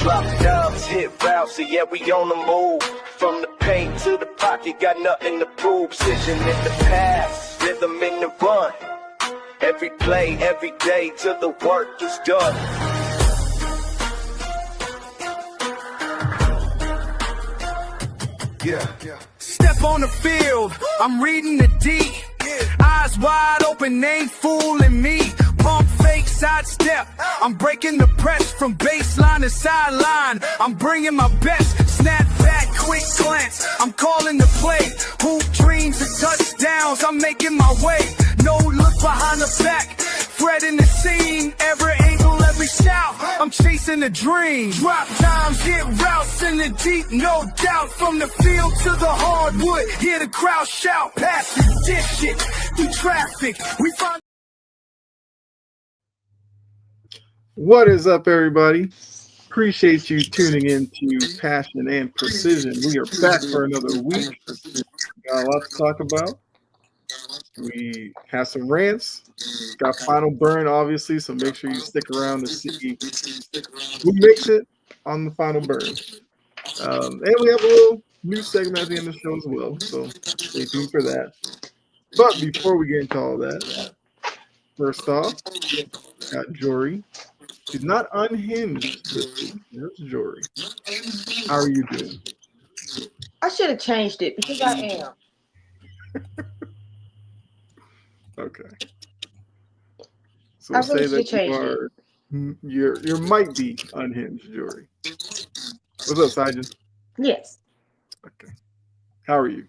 Drop dubs, hit routes, so yeah, we on the move. From the paint to the pocket, got nothing to prove. Precision in the pass, rhythm in the run. Every play, every day, till the work is done. Yeah. Step on the field, I'm reading the D. Eyes wide open, ain't fooling me. Pump fake, sidestep. I'm breaking the press from baseline to sideline. I'm bringing my best. Snap back, quick glance. I'm calling the play. Hoop dreams and touchdowns. I'm making my way. No look behind the back. Threading the scene. Every angle, every shout. I'm chasing a dream. Drop times, hit routes in the deep, no doubt. From the field to the hardwood, hear the crowd shout. Pass it, dish it, through traffic. We find. What is up, everybody? Appreciate you tuning in to Passion and Precision. We are back for another week. Got a lot to talk about. We have some rants. Got Final Burn, obviously, so make sure you stick around to see who makes it on the Final Burn. And we have a little new segment at the end of the show as well, so stay tuned for that. But before we get into all that, first off, got Jory. She's not unhinged this week. There's Jory. How are you doing? I should have changed it because I am. Okay. So we'll say that you are. You might be unhinged, Jory. What's up, Sajin? Yes. Okay. How are you?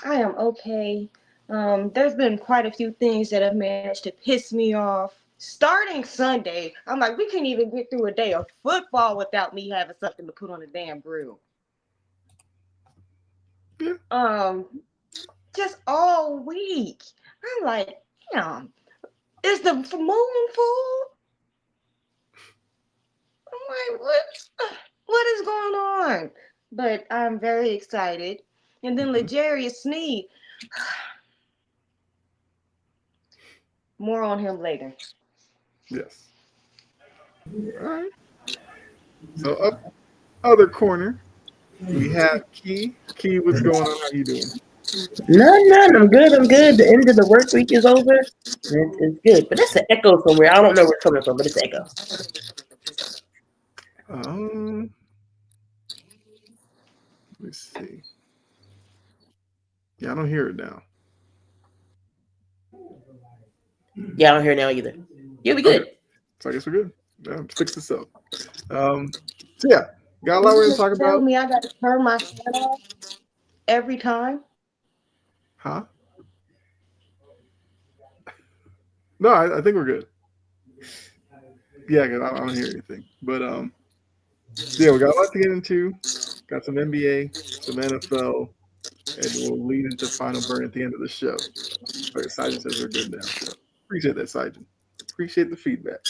I am okay. There's been quite a few things that have managed to piss me off. Starting Sunday, I'm like, we can't even get through a day of football without me having something to put on the damn grill. Yeah. Just all week. I'm like, damn, is the moon full? I'm like, what is going on? But I'm very excited. And then L'Jarius Sneed. More on him later. Yes. All right. So up other corner, we have Key. Key, what's going on? How you doing? None. I'm good. The end of the work week is over. It's good. But that's an echo somewhere. I don't know where it's coming from, but it's an echo. Let me see. Yeah, I don't hear it now. Yeah, I don't hear it now either. Yeah, we good. Okay. So I guess we're good. Fix this up. So yeah, got a lot we're gonna talk about. Tell me I got to turn my fan off every time. Huh? No, I think we're good. Yeah, I don't hear anything. But yeah, we got a lot to get into. Got some NBA, some NFL, and we'll lead into Final Burn at the end of the show. All right, Sajin says we're good now. So appreciate that, Sajin. Appreciate the feedback.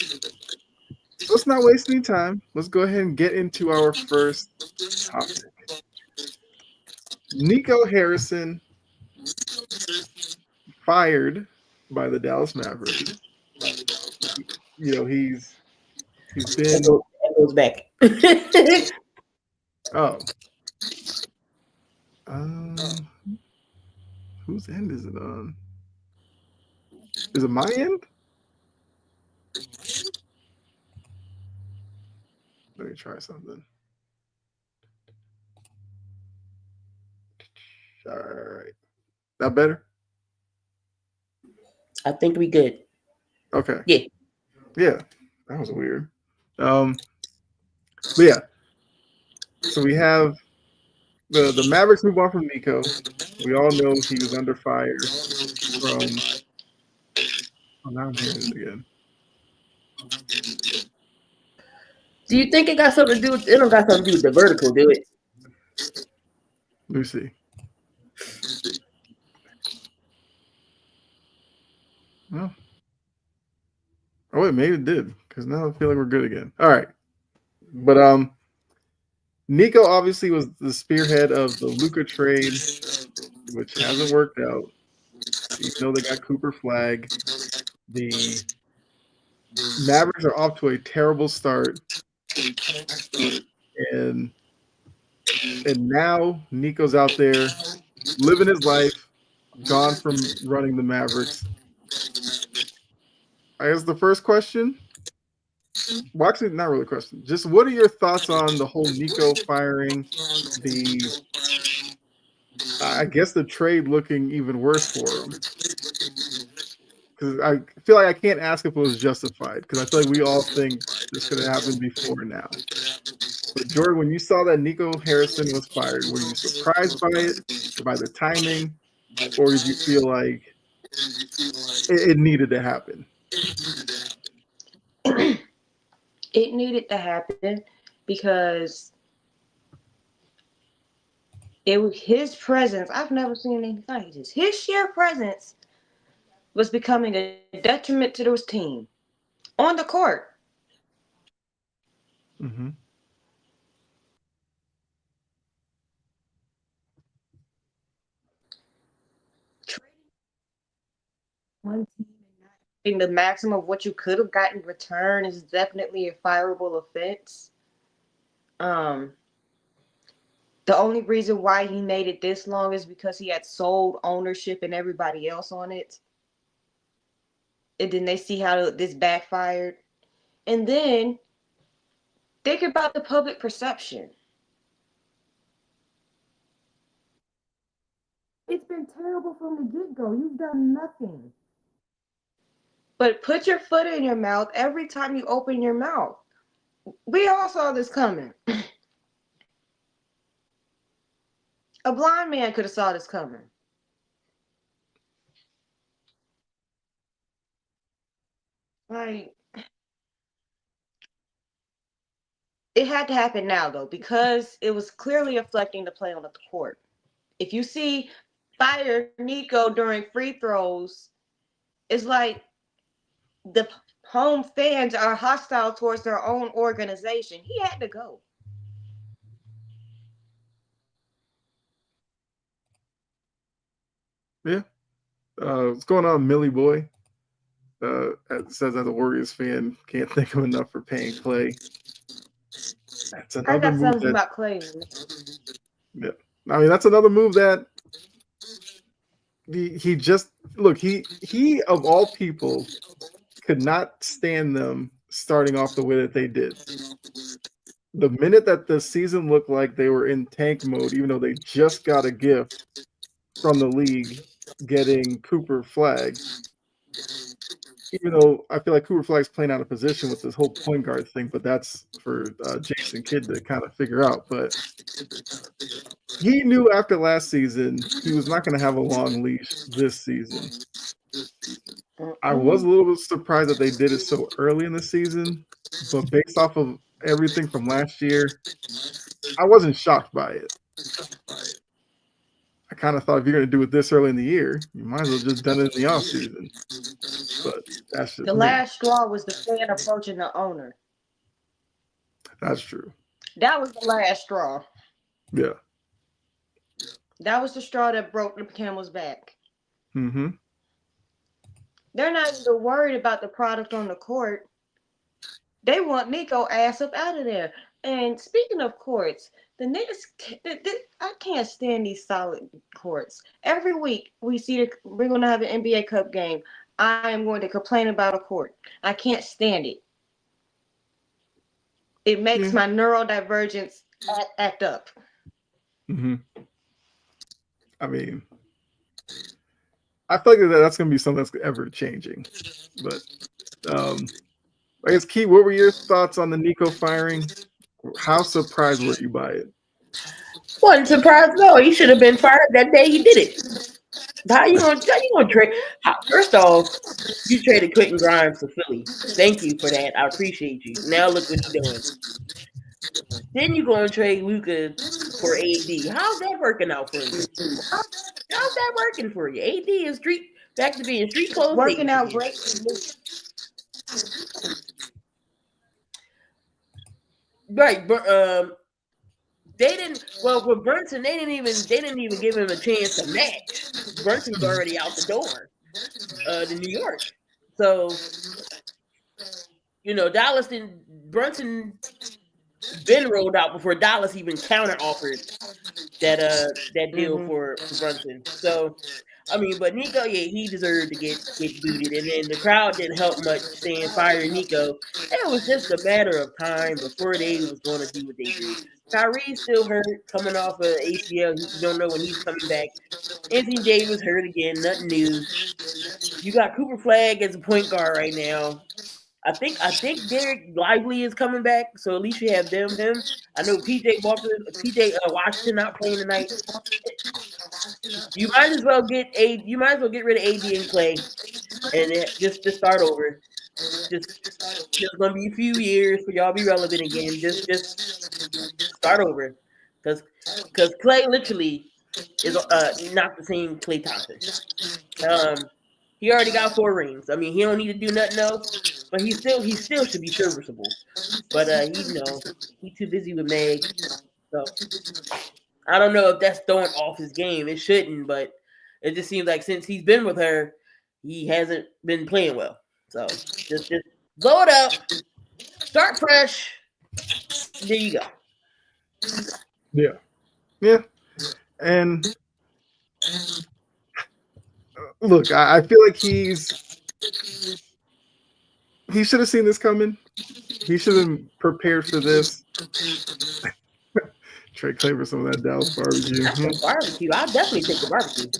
Let's not waste any time. Let's go ahead and get into our first topic. Nico Harrison fired by the Dallas Mavericks. You know, he's been Echo's back. Oh. Whose end is it on? Is it my end? Let me try something. All right. That better? I think we good. Okay. Yeah. Yeah. That was weird. But yeah. So we have the Mavericks move on from Nico. We all know he was under fire from. Oh, now I'm hearing it again. Do you think it got something to do with it? Don't got something to do with the vertical, do it? Let me see. No. Oh wait, maybe it did, because now I feel like we're good again. All right. But Nico obviously was the spearhead of the Luka trade, which hasn't worked out. Even though they got Cooper Flag, the Mavericks are off to a terrible start, and now Nico's out there living his life, gone from running the Mavericks. I guess the first question, well, actually, not really a question. Just what are your thoughts on the whole Nico firing? I guess the trade looking even worse for him. Because I feel like I can't ask if it was justified, because I feel like we all think this could have happened before now. But Jordan, when you saw that Nico Harrison was fired, were you surprised by it, or by the timing, or did you feel like it needed to happen? It needed to happen because it was his presence. I've never seen anything like this. His sheer presence was becoming a detriment to this team on the court. Mm-hmm. One team and not getting the maximum of what you could have gotten in return is definitely a fireable offense. Um, the only reason why he made it this long is because he had sold ownership and everybody else on it. And then they see how this backfired. And then think about the public perception. It's been terrible from the get-go. You've done nothing. But put your foot in your mouth every time you open your mouth. We all saw this coming. A blind man could have saw this coming. Like, it had to happen now, though, because it was clearly affecting the play on the court. If you see fire Nico during free throws, it's like the home fans are hostile towards their own organization. He had to go. Yeah. What's going on, Millie Boy? Says as a Warriors fan, can't thank him enough for paying Clay. That's I another got move something that. about Clay. Yeah, I mean that's another move that he just look. He of all people could not stand them starting off the way that they did. The minute that the season looked like they were in tank mode, even though they just got a gift from the league, getting Cooper Flag. Even though I feel like Cooper Flag's playing out of position with this whole point guard thing, but that's for Jason Kidd to kind of figure out. But he knew after last season he was not going to have a long leash this season. I was a little bit surprised that they did it so early in the season, but based off of everything from last year, I wasn't shocked by it. I kind of thought if you're going to do it this early in the year, you might as well just done it in the offseason. But that's just The me. last straw was the fan approaching the owner. That's true. That was the last straw. Yeah. That was the straw that broke the camel's back. Mm-hmm. They're not even worried about the product on the court. They want Nico ass up out of there. And speaking of courts, the niggas, I can't stand these solid courts. Every week we're going to have an NBA Cup game. I am going to complain about a court. I can't stand it. It makes my neurodivergence act up. Mm-hmm. I mean, I feel like that's going to be something that's ever changing. But I guess, Key, what were your thoughts on the Nico firing? How surprised were you by it? Wasn't surprised. No, he should have been fired that day he did it. How you gonna trade? First off, you traded Quentin Grimes to Philly. Thank you for that. I appreciate you. Now look what you're doing. Then you go and trade Luka for AD. How's that working out for you? How's that working for you? AD is back to being street clothes. Working out great for me. Right, but they didn't. Well, with Brunson, they didn't even give him a chance to match. Brunson's already out the door to New York. So Dallas didn't Brunson been rolled out before Dallas even counter offered that deal for Brunson. So I mean, but Nico, yeah, he deserved to get booted, and then the crowd didn't help much, saying fire Nico. It was just a matter of time before they was going to do what they do. Kyrie's still hurt, coming off of ACL. You don't know when he's coming back. Anthony Davis hurt again, nothing new. You got Cooper Flag as a point guard right now. I think Derek Lively is coming back, so at least you have him. I know PJ Washington not playing tonight. You might as well get rid of AD and Clay and just start over. Just gonna be a few years for y'all be relevant again. Just start over, because Clay literally is not the same Clay Thompson. He already got 4 rings. I mean, he don't need to do nothing else, but he still should be serviceable. But he too busy with Meg. So I don't know if that's throwing off his game. It shouldn't, but it just seems like since he's been with her, he hasn't been playing well. So just blow it up, start fresh. There you go. Yeah. And look, I feel like he should have seen this coming. He should have been prepared for this. Trey Clay for some of that Dallas barbecue. Barbecue. I'll definitely take the barbecue.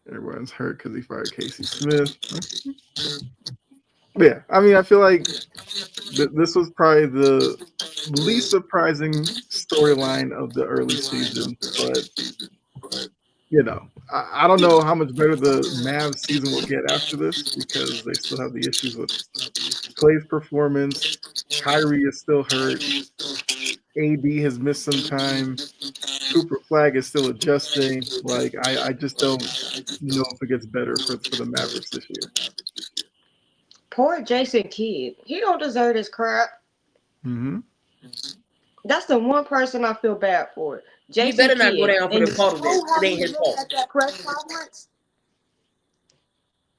Everyone's hurt because he fired Casey Smith. Yeah, I mean, I feel like this was probably the least surprising storyline of the early season, but I don't know how much better the Mavs season will get after this, because they still have the issues with Clay's performance. Kyrie is still hurt. AD has missed some time. Cooper Flag is still adjusting. Like, I just don't know if it gets better for the Mavericks this year. Poor Jason Kidd. He don't deserve this crap. Mm-hmm. That's the one person I feel bad for. Jason He better not Kidd. go down for And the fault of this. It ain't his fault. at that press conference?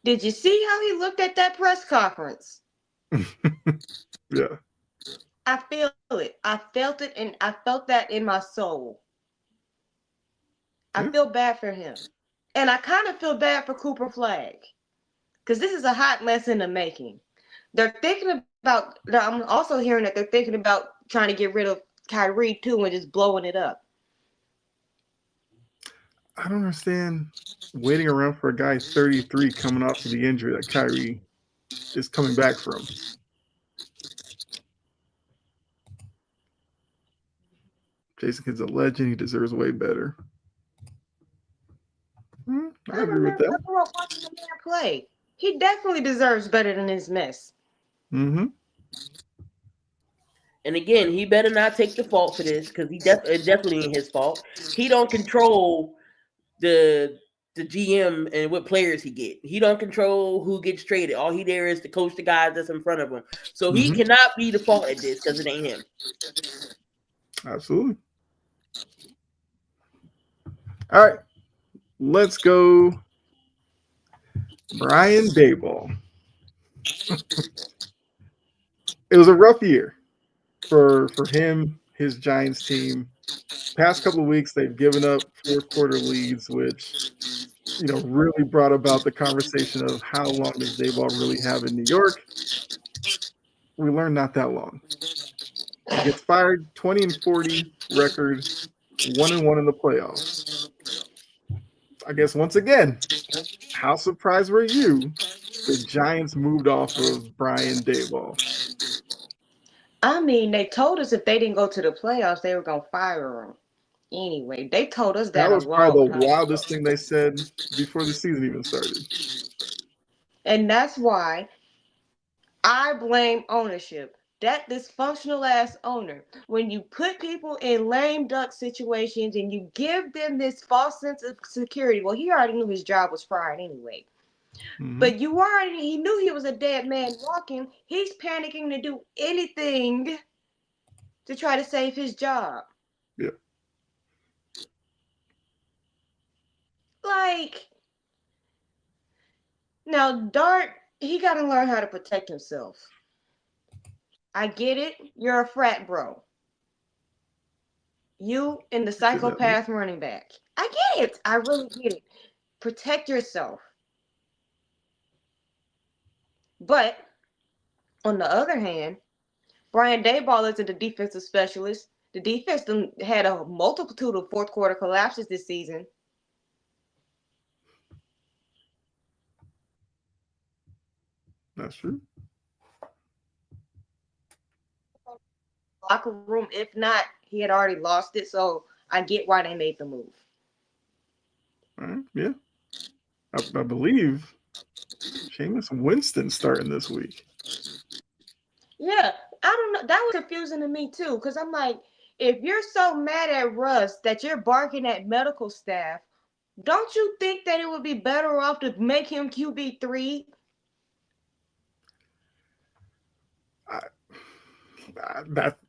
Did you see how he looked at that press conference? Yeah. I feel it. I felt it, and I felt that in my soul. I feel bad for him. And I kind of feel bad for Cooper Flag, because this is a hot mess in the making. They're thinking about, I'm also hearing that they're thinking about trying to get rid of Kyrie too and just blowing it up. I don't understand waiting around for a guy 33 coming off of the injury that Kyrie is coming back from. Jason Kidd's a legend. He deserves way better. I agree with that. I grew up watching the man play. He definitely deserves better than his mess. Mm-hmm. And again, he better not take the fault for this, because it definitely ain't his fault. He don't control the GM and what players he get. He don't control who gets traded. All he there is to coach the guys that's in front of him. So he cannot be the fault at this, because it ain't him. Absolutely. All right. Let's go Brian Daboll. It was a rough year for him, his Giants team. Past couple of weeks, they've given up fourth quarter leads, which really brought about the conversation of how long does Daboll really have in New York. We learned not that long. He gets fired, 20-40 record, 1-1 in the playoffs. I guess once again, how surprised were you the Giants moved off of Brian Daboll? I mean, they told us if they didn't go to the playoffs, they were going to fire him. Anyway, they told us that was a long probably the time wildest ago. thing they said before the season even started. And that's why I blame ownership. That dysfunctional ass owner. When you put people in lame duck situations and you give them this false sense of security. Well, he already knew his job was fried anyway. But he knew he was a dead man walking. He's panicking to do anything to try to save his job. Yeah. Like, now Dart, he got to learn how to protect himself. I get it. You're a frat bro. You and the Definitely. psychopath running back. I get it. I really get it. Protect yourself. But on the other hand, Brian Dayball isn't a defensive specialist. The defense had a multitude of fourth quarter collapses this season. That's true. Locker room, if not, he had already lost it. So I get why they made the move. All right. Yeah. I believe Jameis Winston starting this week. Yeah, I don't know. That was confusing to me too, because I'm like, if you're so mad at Russ that you're barking at medical staff, don't you think that it would be better off to make him QB3?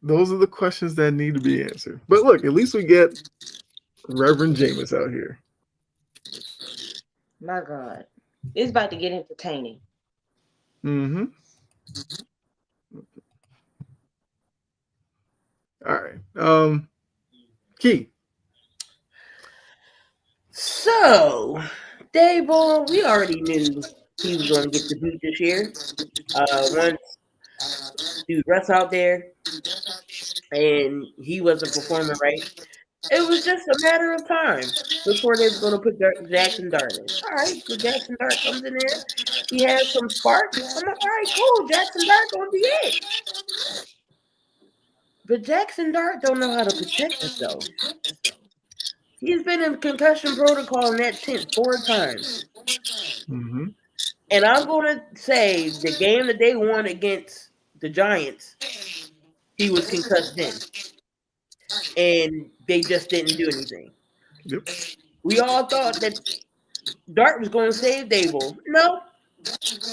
Those are the questions that need to be answered. But look, at least we get Reverend Jameis out here. My God, it's about to get entertaining. Mm-hmm. All right. Key. So, Dayball, we already knew he was going to get the boot this year. Once dude Russ out there and he wasn't performing right, it was just a matter of time before they were going to put Jackson Dart in. All right, so Jackson Dart comes in there. He has some spark. I'm like, all right, cool. Jackson Dart going to be it. But Jackson Dart don't know how to protect himself. He's been in concussion protocol in that tent 4 times. Mm-hmm. And I'm going to say the game that they won against the Giants, he was concussed in. And they just didn't do anything. Yep. We all thought that Dart was going to save Dable. No.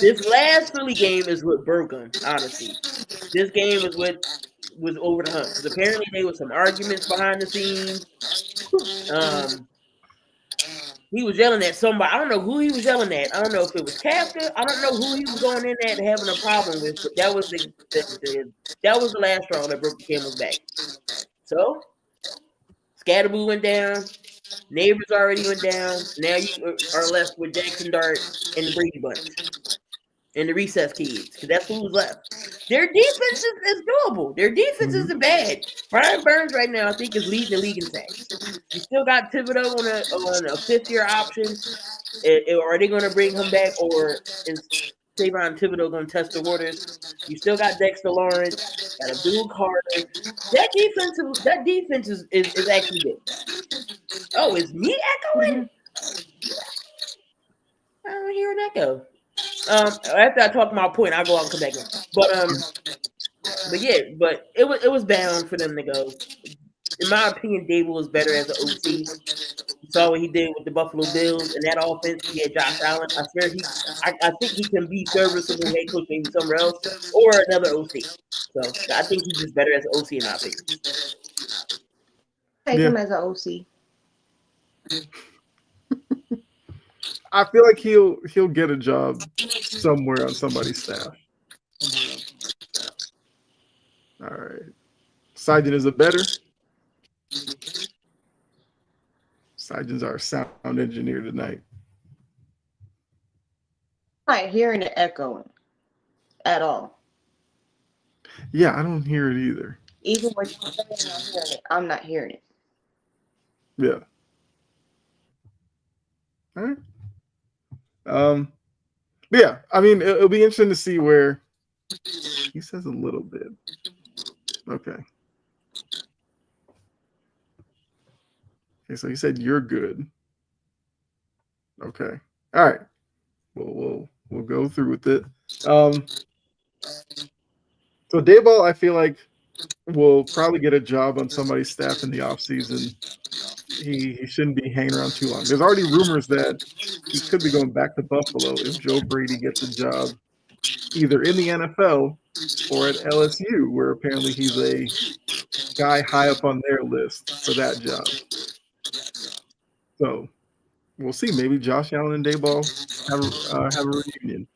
This last Philly game is what broke him, honestly. This game is what was over the hump. Because apparently there was some arguments behind the scenes. He was yelling at somebody. I don't know who he was yelling at. I don't know if it was Kafka. I don't know who he was going in at having a problem with. But that was that was the last straw that broke the camel's back. So Scatterboo went down. Neighbors already went down. Now you are left with Jackson Dart and the Brady Bunch and the Recess Kids, because that's who's left. Their defense is doable. Their defense isn't bad. Brian Burns right now, I think, is leading the league in sacks. You still got Thibodeau on a 5th-year option. Are they going to bring him back, or is Savon Thibodeau going to test the waters? You still got Dexter Lawrence, got Abdul Carter. That defense is actually good. Oh, is me echoing? I don't hear an echo. After I talk my point, I'll go out and come back in. But yeah, but it was bound for them to go. In my opinion, Dable is better as an OC. You saw what he did with the Buffalo Bills and that offense. He had Josh Allen. I swear I think he can be serviceable head coach maybe somewhere else or another OC. So I think he's just better as an OC in my opinion. Take him as an OC. I feel like he'll get a job somewhere on somebody's staff. All right. Sajin is a better. Sajin's our sound engineer tonight. I'm not hearing the echoing at all. Yeah, I don't hear it either. Even when you're saying I'm not hearing it. Yeah. All right. Yeah, I mean, it'll be interesting to see where he says a little bit. Okay. Okay, so he said you're good. Okay. All right. We'll go through with it. So Dayball, I feel like will probably get a job on somebody's staff in the offseason. He shouldn't be hanging around too long. There's already rumors that he could be going back to Buffalo if Joe Brady gets a job either in the NFL or at LSU, where apparently he's a guy high up on their list for that job. So we'll see. Maybe Josh Allen and Dayball have a reunion.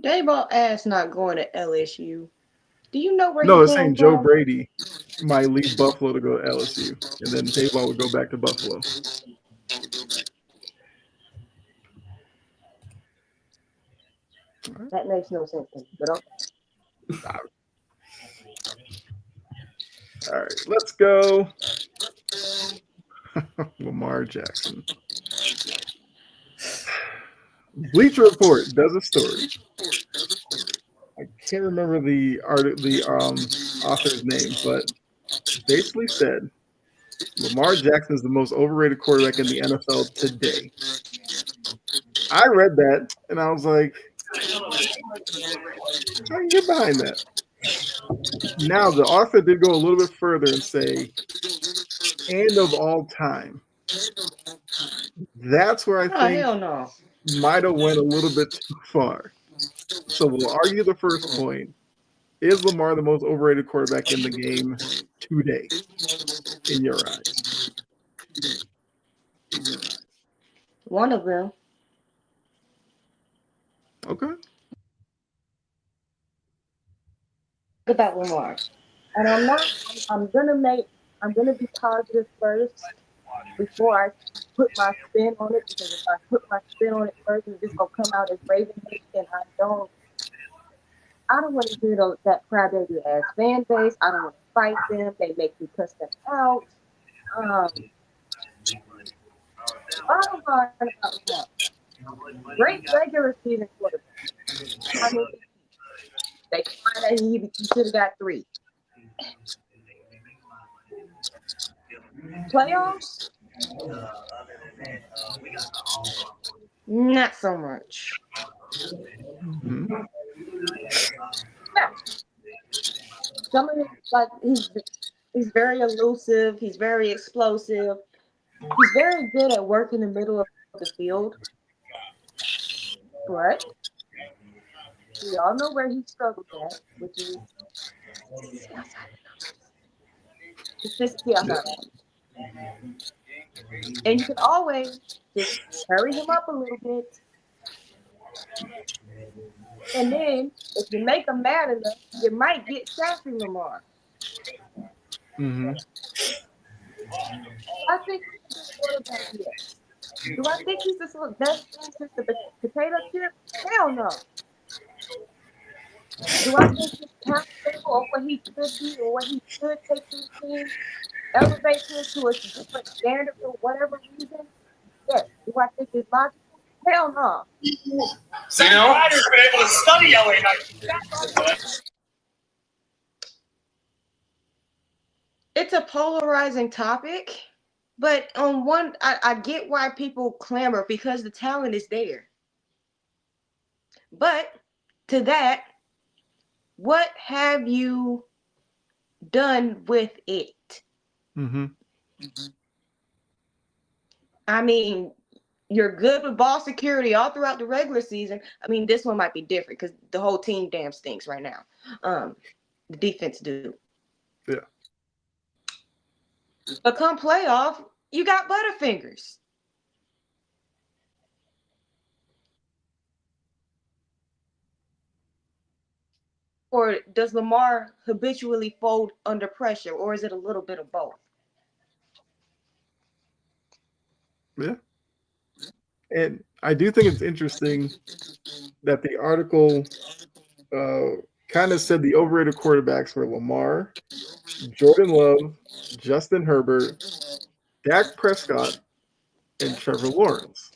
Dayball ass not going to LSU. Do you know where he No, it's came saying Joe from? Brady might leave Buffalo to go to LSU, and then Dayball would go back to Buffalo. That makes no sense to me. But okay. All right, let's go. Lamar Jackson. Bleacher Report does a story. I can't remember the author's name, but basically said Lamar Jackson is the most overrated quarterback in the NFL today. I read that and I was like, I can get behind that. Now the author did go a little bit further and say, and of all time. That's where I Oh think hell no. might have went a little bit too far. So we'll argue the first point. Is Lamar the most overrated quarterback in the game today, in your eyes? One of them. Okay. About Lamar. And I'm not I'm gonna be positive first before I put my spin on it, because if I put my spin on it first, it's just gonna come out as Raven Nation, and I don't want to hear that crybaby ass fan base. I don't want to fight them. They make me cuss them out. Bottom line about Lamar, great regular season quarterback. I mean, they find that he should have got three playoffs. Not so much. Mm-hmm. Yeah, some of his like he's very elusive. He's very explosive. He's very good at work in the middle of the field, but we all know where he struggles at, which is consistency outside the numbers. Consistency Yeah. outside the numbers. And you can always just hurry him up a little bit. And then if you make him mad enough, you might get sassy Lamar. Mm-hmm. I think he's a good quarterback, yes. Do I think he's the best thing since the potato chip? Hell no. Do I think his talent level or what he could be or what he could take this team elevate him to a different standard for whatever reason? Yes. Do I think it's logical? Hell no. Some writer's been able to study LA night. It's a polarizing topic, but on one, I get why people clamor because the talent is there. But to that, what have you done with it? Mm-hmm. I mean, you're good with ball security all throughout the regular season. I mean, this one might be different because the whole team damn stinks right now. The defense do. Yeah. But come playoff, you got Butterfingers. Or does Lamar habitually fold under pressure, or is it a little bit of both? Yeah. And I do think it's interesting that the article kind of said the overrated quarterbacks were Lamar, Jordan Love, Justin Herbert, Dak Prescott, and Trevor Lawrence.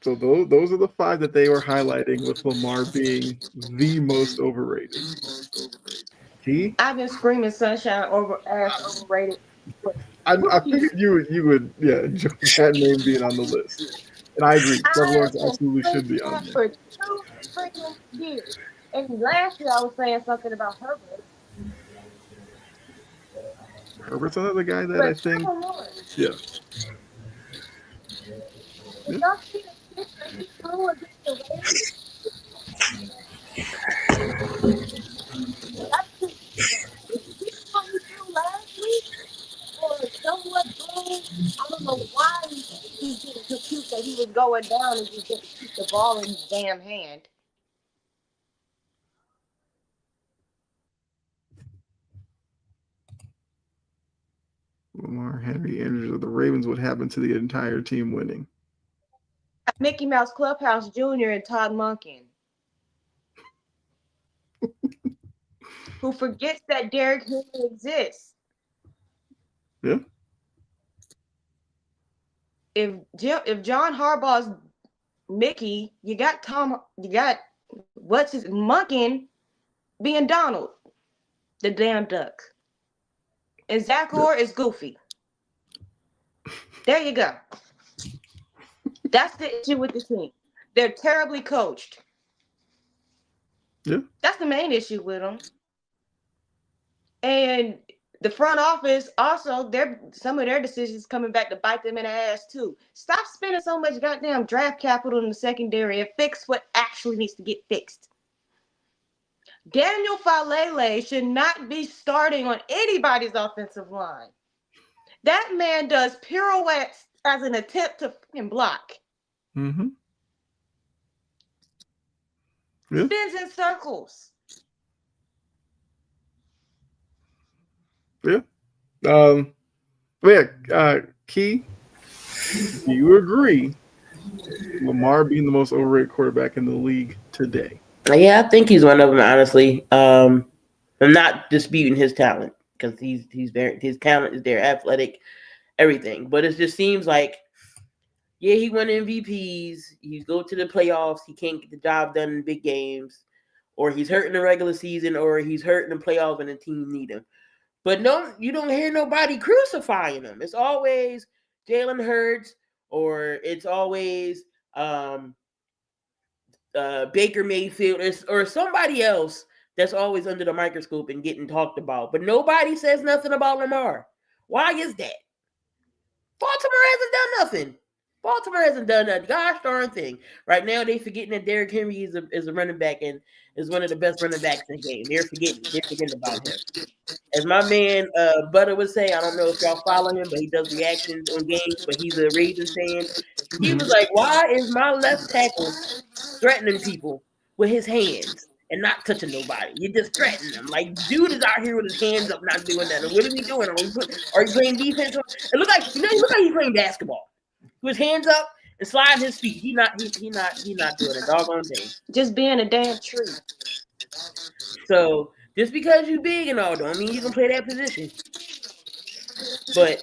So those are the five that they were highlighting with Lamar being the most overrated. T, I've been screaming sunshine over ass overrated for I 2 years. figured you would enjoy that name being on the list. And I agree. Trevor I Lawrence have been absolutely should screaming be on that there. for 2 freaking years. And last year I was saying something about Herbert, Herbert's another guy that I but think, Trevor Lawrence, yeah. did Yeah. y'all see the shit that he threw against the Raiders? That shit was absurd. Did you see what he threw last week? Or someone threw, I don't know why he didn't compute that he was going down and just didn't. the ball in his damn hand. Lamar Henry injured the Ravens. What happened to the entire team winning? Mickey Mouse Clubhouse Jr. and Todd Monken, who forgets that Derrick Henry exists. Yeah. If John Harbaugh's Mickey, you got what's his Monken being Donald, the damn duck. And Zach Orr is Goofy. There you go. That's the issue with the team. They're terribly coached. Yeah. That's the main issue with them. And the front office also, some of their decisions coming back to bite them in the ass too. Stop spending so much goddamn draft capital in the secondary and fix what actually needs to get fixed. Daniel Falele should not be starting on anybody's offensive line. That man does pirouettes as an attempt to fucking block. Mm-hmm. Yeah. Spins in circles. Yeah. Key, do you agree Lamar being the most overrated quarterback in the league today? Yeah, I think he's one of them, honestly. I'm not disputing his talent because his talent is there, athletic, everything. But it just seems like, yeah, he won MVPs. He go to the playoffs. He can't get the job done in big games, or he's hurt in the regular season, or he's hurt in the playoffs when the team need him. But no, you don't hear nobody crucifying him. It's always Jalen Hurts, or it's always Baker Mayfield, or somebody else that's always under the microscope and getting talked about. But nobody says nothing about Lamar. Why is that? Baltimore hasn't done nothing. Baltimore hasn't done a gosh darn thing. Right now, they forgetting that Derrick Henry is a running back and is one of the best running backs in the game. They're forgetting about him. As my man Butter would say, I don't know if y'all follow him, but he does reactions on games, but he's a Ravens fan. He was like, why is my left tackle threatening people with his hands and not touching nobody? You're just threatening them. Like, dude is out here with his hands up, not doing that. And what is he doing? Are you playing defense? It look like he's playing basketball. With his hands up and sliding his feet. He not doing a doggone thing. Just being a damn tree. So just because you big and all don't mean you can play that position. But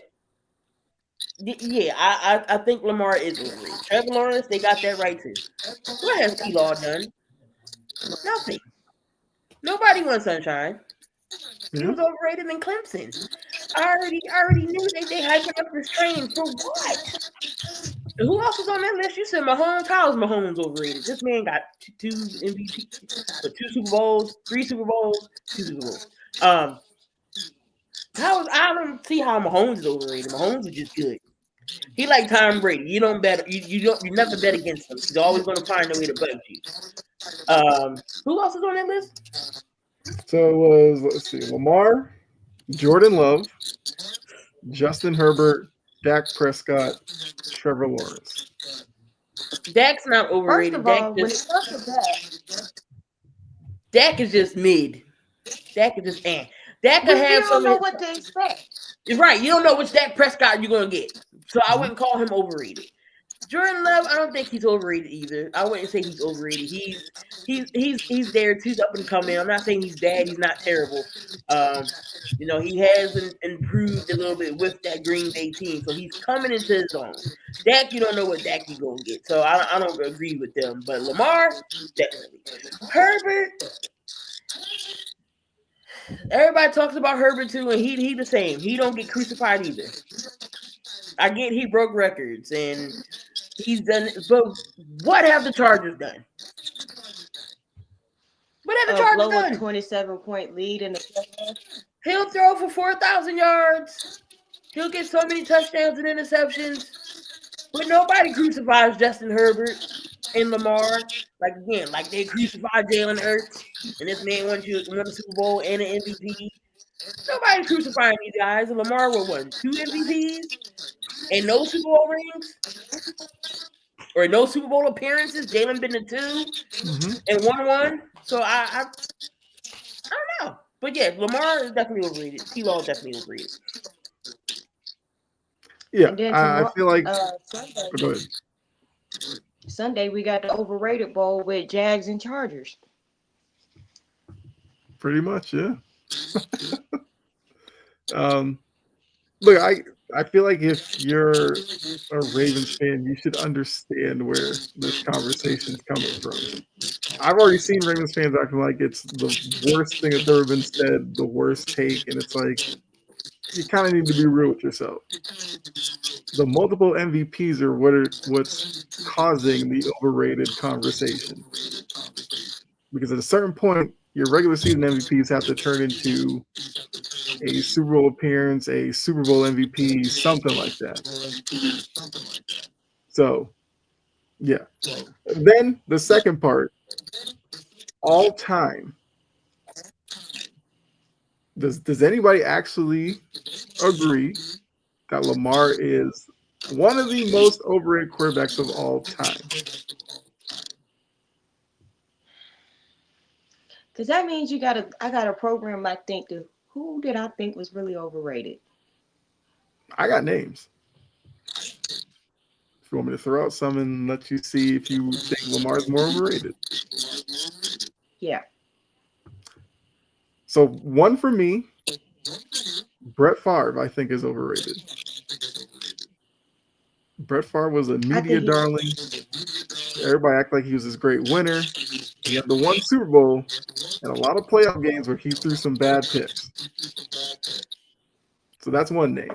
yeah, I think Lamar is overrated. Trevor Lawrence, they got that right too. What has T-Law done? Nothing. Nobody wants Sunshine. He was overrated in Clemson. I already knew they hyping up this train for what? And who else was on that list? You said Mahomes. How is Mahomes overrated? This man got two MVP, 2 Super Bowls, 3 Super Bowls, 2 Super Bowls. I don't see how Mahomes is overrated. Mahomes is just good. He like Tom Brady. You don't bet. You never bet against him. He's always going to find a way to bug you. Who else is on that list? So it was, let's see, Lamar, Jordan Love, Justin Herbert, Dak Prescott, Trevor Lawrence. Dak's not overrated. First of all, when it comes to Dak is just mid. Dak is just Dak could have you don't know what to expect. Right, you don't know which Dak Prescott you're gonna get. So I wouldn't call him overrated. Jordan Love, I don't think he's overrated either. I wouldn't say he's overrated. He's there too, up and coming. I'm not saying he's bad. He's not terrible. He has improved a little bit with that Green Bay team, so he's coming into his own. Dak, you don't know what Dak you gonna get, so I don't agree with them. But Lamar, definitely. Herbert, everybody talks about Herbert too, and he the same. He don't get crucified either. I get he broke records and he's done, but what have the Chargers done? What have the Chargers done? 27-point lead in the playoffs. He'll throw for 4,000 yards. He'll get so many touchdowns and interceptions. But nobody crucifies Justin Herbert and Lamar. Like they crucified Jalen Hurts, and this man won a Super Bowl and an MVP. Nobody crucifying these guys. And Lamar won 2 MVPs and no Super Bowl rings. or no Super Bowl appearances. Jalen been to 2 and won one. So I don't know. But yeah, Lamar is definitely overrated. T-Law definitely overrated. Yeah, And then I tomorrow, feel like. Sunday, Oh, go ahead. Sunday we got the overrated bowl with Jags and Chargers. Pretty much, yeah. um, Look, I feel like if you're a Ravens fan, you should understand where this conversation's coming from. I've already seen Ravens fans acting like it's the worst thing that's ever been said, the worst take, and it's like you kind of need to be real with yourself. The multiple MVPs are what's causing the overrated conversation. Because at a certain point, your regular season MVPs have to turn into a Super Bowl appearance, a Super Bowl MVP, something like that. So, yeah. Then the second part, all time. Does anybody actually agree that Lamar is one of the most overrated quarterbacks of all time? Because that means I got to program my think to who did I think was really overrated. I got names. If you want me to throw out some and let you see if you think Lamar's more overrated. Yeah. So one for me, Brett Favre, I think is overrated. Brett Favre was a I media think he, darling. Everybody act like he was this great winner. He had the one Super Bowl and a lot of playoff games where he threw some bad picks. So that's one name.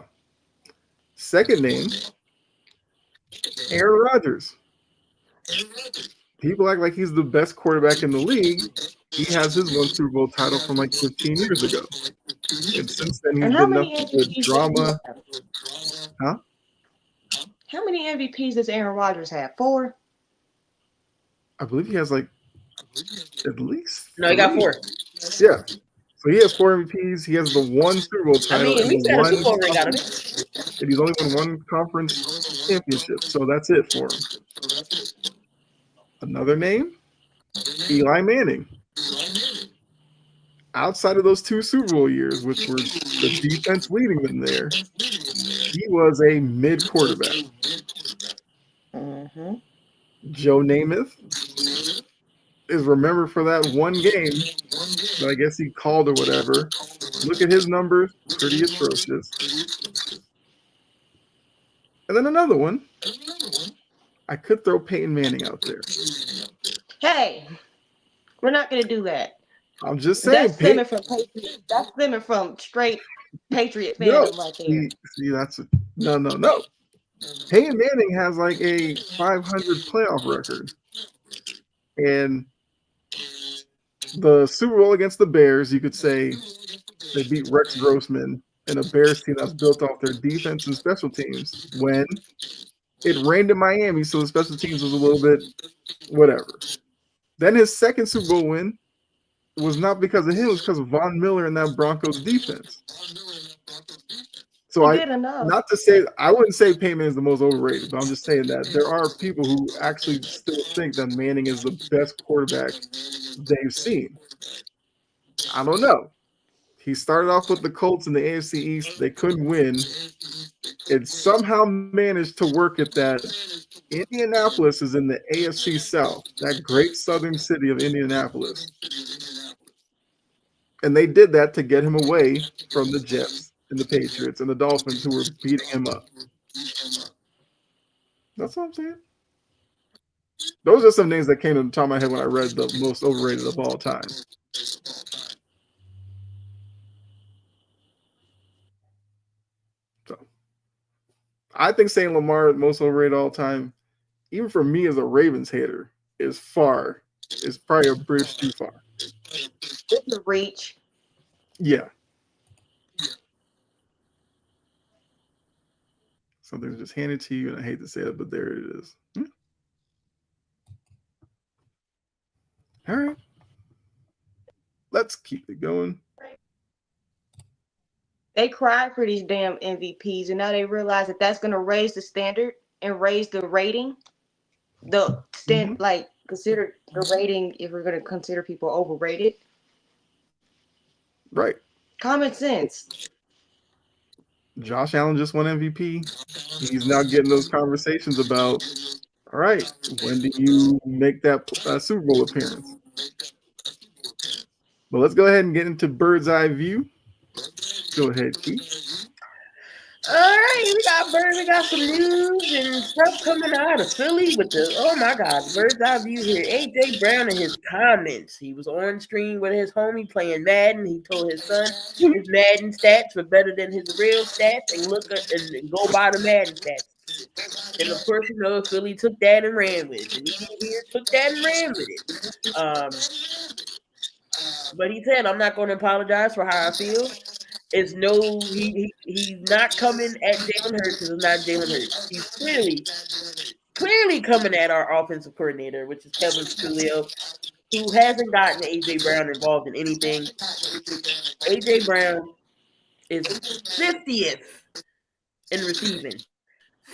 Second name, Aaron Rodgers. People act like he's the best quarterback in the league. He has his one Super Bowl title from like 15 years ago. And since then, he's and how been many nothing but MVPs does he drama. have? Huh? How many MVPs does Aaron Rodgers have? 4? I believe he has like at least No, he got 3. 4. Yeah. So he has 4 MVPs. He has the one Super Bowl I title mean, at and the least he got a Super one Bowl ring out of conference, it. and he's only won one conference championship. So that's it for him. Another name, Eli Manning. Outside of those 2 Super Bowl years, which were the defense leading them there, he was a mid quarterback. Mm-hmm. Joe Namath is remembered for that one game that I guess he called or whatever. Look at his numbers, pretty atrocious. And then another one, I could throw Peyton Manning out there. Hey, we're not gonna do that. I'm just saying, That's Peyton. stemming from Patriot. That's stemming from straight Patriot No, fandom right there. see, that's no. Peyton Manning has like a 500 playoff record, and the Super Bowl against the Bears, you could say they beat Rex Grossman and a Bears team that's built off their defense and special teams. When it rained in Miami, so the special teams was a little bit whatever. Then his second Super Bowl win was not because of him; it was because of Von Miller and that Broncos defense. So He I, did enough. not to say, I wouldn't say Peyton Manning is the most overrated, but I'm just saying that there are people who actually still think that Manning is the best quarterback they've seen. I don't know. He started off with the Colts in the AFC East. They couldn't win. It somehow managed to work at that. Indianapolis is in the AFC South, that great southern city of Indianapolis. And they did that to get him away from the Jets and the Patriots and the Dolphins who were beating him up. That's what I'm saying. Those are some names that came to the top of my head when I read the most overrated of all time. So I think saying Lamar most overrated all time, even for me as a Ravens hater, is probably a bridge too far. It's a reach. Yeah. Something's just handed to you, and I hate to say it, but there it is. All right. Let's keep it going. They cried for these damn MVPs, and now they realize that that's going to raise the standard and raise the rating. the Mhm. consider the rating if we're gonna consider people overrated. Right. Common sense. Josh Allen just won MVP. He's now getting those conversations about, all right, when do you make that Super Bowl appearance? But let's go ahead and get into bird's eye view. Go ahead, Keith. All right, we got some news and stuff coming out of Philly with the oh my god, bird's eye view here. AJ Brown and his comments. He was on screen with his homie playing Madden. He told his son his Madden stats were better than his real stats and and go by the Madden stats. And of course, Philly took that and ran with it. The media here took that and ran with it. But he said, "I'm not going to apologize for how I feel." It's no, he's not coming at Jalen Hurts because it's not Jalen Hurts. He's clearly coming at our offensive coordinator, which is Kevin Stefanski, who hasn't gotten AJ Brown involved in anything. AJ Brown is 50th in receiving.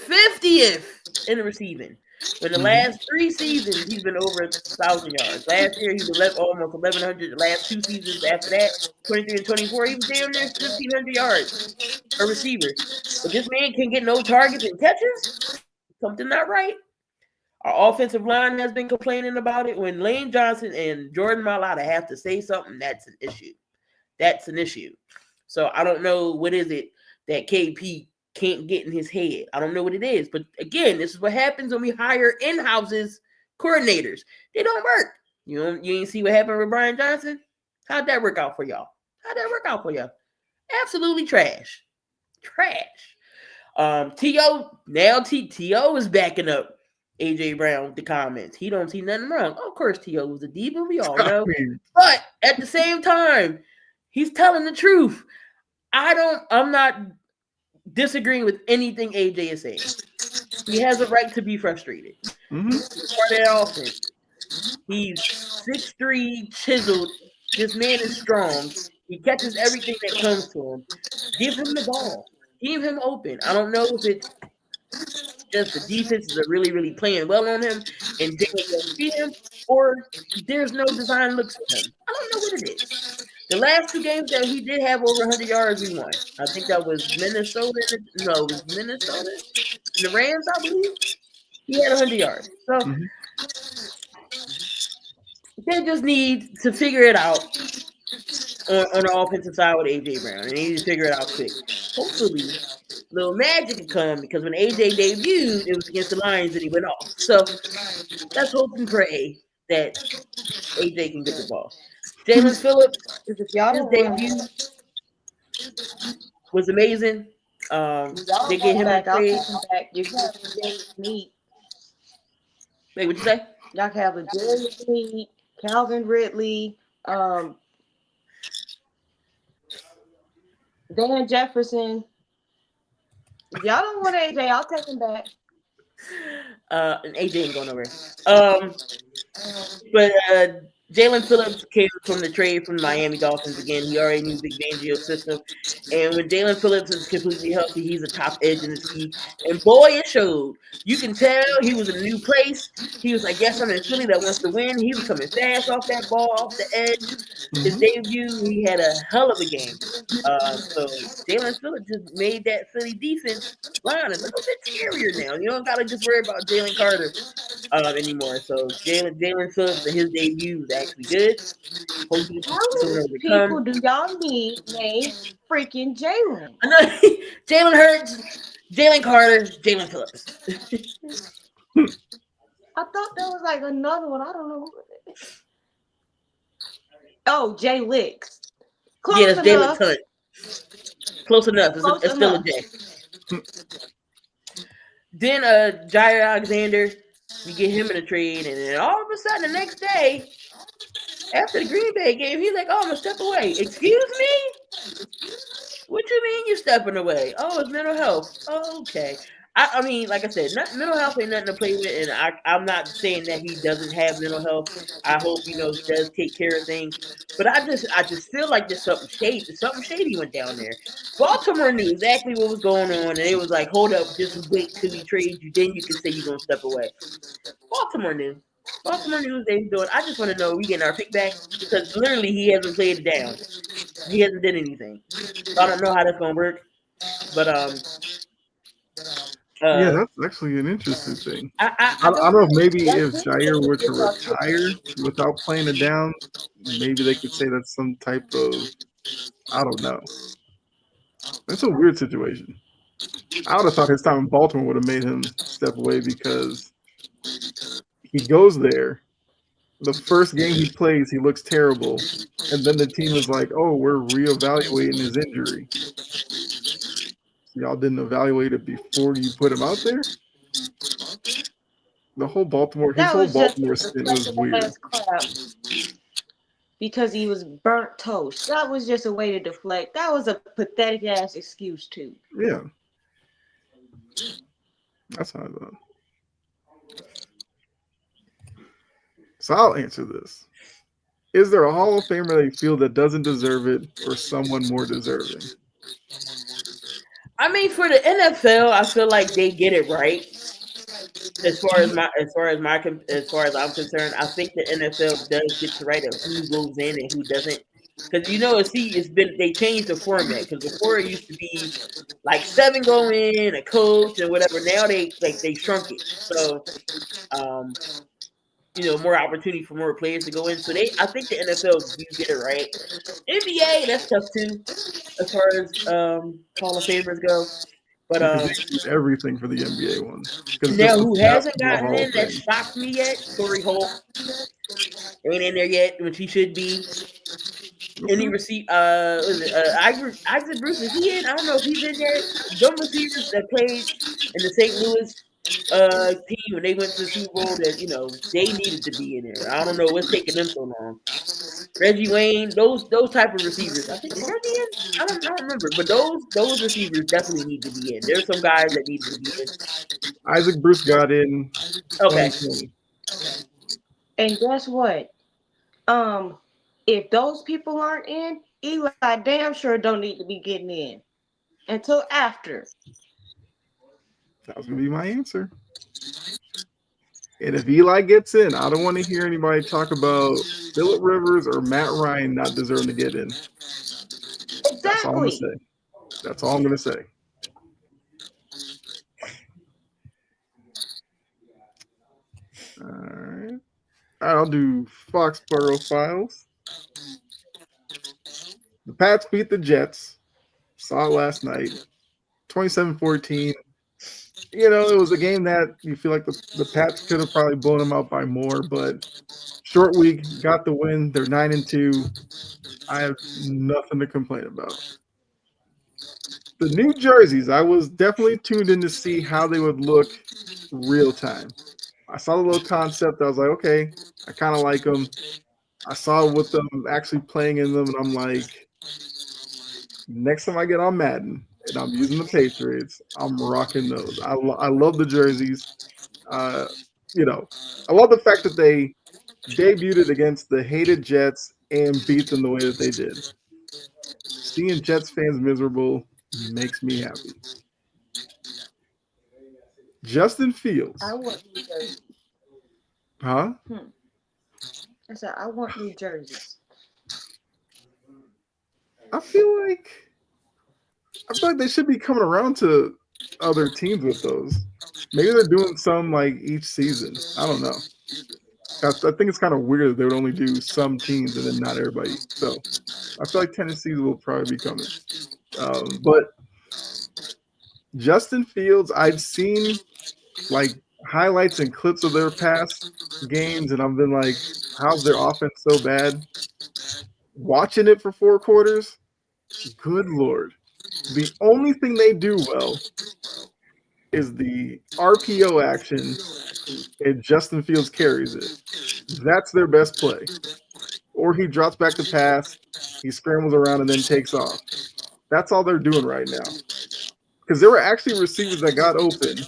50th in receiving. In the last 3 seasons, he's been over 1,000 yards. Last year, he was almost 1,100. The last 2 seasons after that, 23 and 24, he was damn near 1,500 yards a receiver. But this man can get no targets and catches. Something not right. Our offensive line has been complaining about it. When Lane Johnson and Jordan Mailata have to say something, that's an issue. That's an issue. So I don't know what is it that KP can't get in his head. I don't know what it is. But again, this is what happens when we hire in-houses coordinators. They don't work. You ain't see what happened with Brian Johnson? How'd that work out for y'all? Absolutely trash. T.O. now T.O. is backing up AJ Brown with the comments. He don't see nothing wrong. Of course, T.O. was a diva, we all know. But at the same time, he's telling the truth. I'm not disagreeing with anything AJ is saying. He has a right to be frustrated. Mm-hmm. For that offense. He's 6'3", chiseled. This man is strong. He catches everything that comes to him. Give him the ball. Keep him open. I don't know if it's just the defenses are really, really playing well on him and Jalen won't see him, or there's no design looks for him. I don't know what it is. The last 2 games that he did have over 100 yards, we won. I think that was Minnesota. No, it was Minnesota. The Rams, I believe. He had 100 yards. So they just need to figure it out on the offensive side with AJ Brown. They need to figure it out quick. Hopefully, little magic can come because when AJ debuted, it was against the Lions and he went off. So let's hope and pray that AJ can get the ball. Jalen Phillips, his debut was amazing. They get him a trade. You have Jerry Sneed. Wait, what'd you say? Y'all can have a Jerry Sneed, Calvin Ridley, Dan Jefferson. If y'all don't want AJ, I'll take him back. And AJ ain't going nowhere. But Jalen Phillips came from the trade from the Miami Dolphins again. He already knew Big Fangio's system. And when Jalen Phillips is completely healthy, he's a top edge in the league. And boy, it showed. You can tell he was in a new place. He was like, yes, I'm in Philly that wants to win. He was coming fast off that ball, off the edge. His debut, he had a hell of a game. So Jalen Phillips just made that Philly defense line a little bit scarier now. You don't got to just worry about Jalen Carter anymore. So Jalen Phillips and his debut was actually good. Hopefully, how many people do y'all need named freaking Jalen? I know Jalen Hurts, Jalen Carter, Jalen Phillips. I thought there was like another one. I don't know who it is. Oh, Jay Licks. Close that's Jalen Hunt. Close enough. It's still a J. Then Jair Alexander, you get him in a trade, and then all of a sudden the next day, after the Green Bay game, he's like, "Oh, I'm gonna step away." Excuse me? What you mean you're stepping away? Oh, it's mental health. Oh, okay. I mean, like I said, mental health ain't nothing to play with, and I'm not saying that he doesn't have mental health. I hope he does take care of things, but I just feel like there's something shady. Something shady went down there. Baltimore knew exactly what was going on, and it was like, hold up, just wait till we trade you, then you can say you're gonna step away. Baltimore knew. Baltimore knew what they was doing. I just want to know, are we getting our pick back? Because literally he hasn't played it down. He hasn't did anything. So I don't know how that's gonna work. But Yeah, uh that's actually an interesting thing. I I don't don't know if know. maybe That's if his Jair thing were to with our football. retire without playing it down, maybe they could say that's some type of, I don't know. That's a weird situation. I would have thought his time in Baltimore would have made him step away because he goes there. The first game he plays, he looks terrible. And then the team is like, oh, we're reevaluating his injury. So y'all didn't evaluate it before you put him out there? His That whole was just Baltimore a stint was deflected weird. ass crap because he was burnt toast. That was just a way to deflect. That was a pathetic ass excuse too. Yeah, that's how I thought. So I'll answer this. Is there a Hall of Famer that you feel that doesn't deserve it or someone more deserving? I mean, for the NFL, I feel like they get it right. As far as I'm concerned, I think the NFL does get to right of who goes in and who doesn't. Because see, they changed the format. Because before it used to be like seven go in, a coach and whatever. Now they shrunk it. So um, more opportunity for more players to go in. So I think the NFL do get it right. NBA, that's tough too, as far as Hall of Famers go. But Because they did everything for the NBA one. Because it's now just a who hasn't basketball gotten Hall of in that Fame. shocked me yet? Torrey Holt ain't in there yet, which he should be. Any Okay. receipt? Was it Isaac Bruce? Is he in? I don't know if he's in yet. Them receivers that played in the St. Louis team when they went to the Super Bowl, that they needed to be in there. I don't know what's taking them so long. Reggie Wayne, those type of receivers. I think is Reggie in? I don't remember, but those receivers definitely need to be in. There's some guys that needed to be in. Isaac Bruce got in Okay. 2020. And guess what? Um, if those people aren't in, Eli damn sure don't need to be getting in until after. That was going to be my answer. And if Eli gets in, I don't want to hear anybody talk about Phillip Rivers or Matt Ryan not deserving to get in. That's all I'm going to Exactly. say. That's all I'm going to say. All right. All right, I'll do Foxborough Files. The Pats beat the Jets. Saw it last night. 27-14. It was a game that you feel like the Pats could have probably blown them out by more, but short week, got the win. They're 9-2. I have nothing to complain about. The new jerseys, I was definitely tuned in to see how they would look real time. I saw the little concept. I was like, okay, I kind of like them. I saw with them actually playing in them, and I'm like, next time I get on Madden and I'm using the Patriots, I'm rocking those. I love the jerseys. Uh, I love the fact that they debuted against the hated Jets and beat them the way that they did. Seeing Jets fans miserable makes me happy. Justin I Fields, want New Jersey. huh? I said I want New Jerseys. I feel like they should be coming around to other teams with those. Maybe they're doing some like each season. I don't know. I think it's kind of weird that they would only do some teams and then not everybody. So I feel like Tennessee's will probably be coming. But Justin Fields, I've seen like highlights and clips of their past games, and I've been like, how's their offense so bad? Watching it for 4 quarters, good Lord. The only thing they do well is the RPO action, and Justin Fields carries it. That's their best play. Or he drops back to pass, he scrambles around and then takes off. That's all they're doing right now. Because there were actually receivers that got open,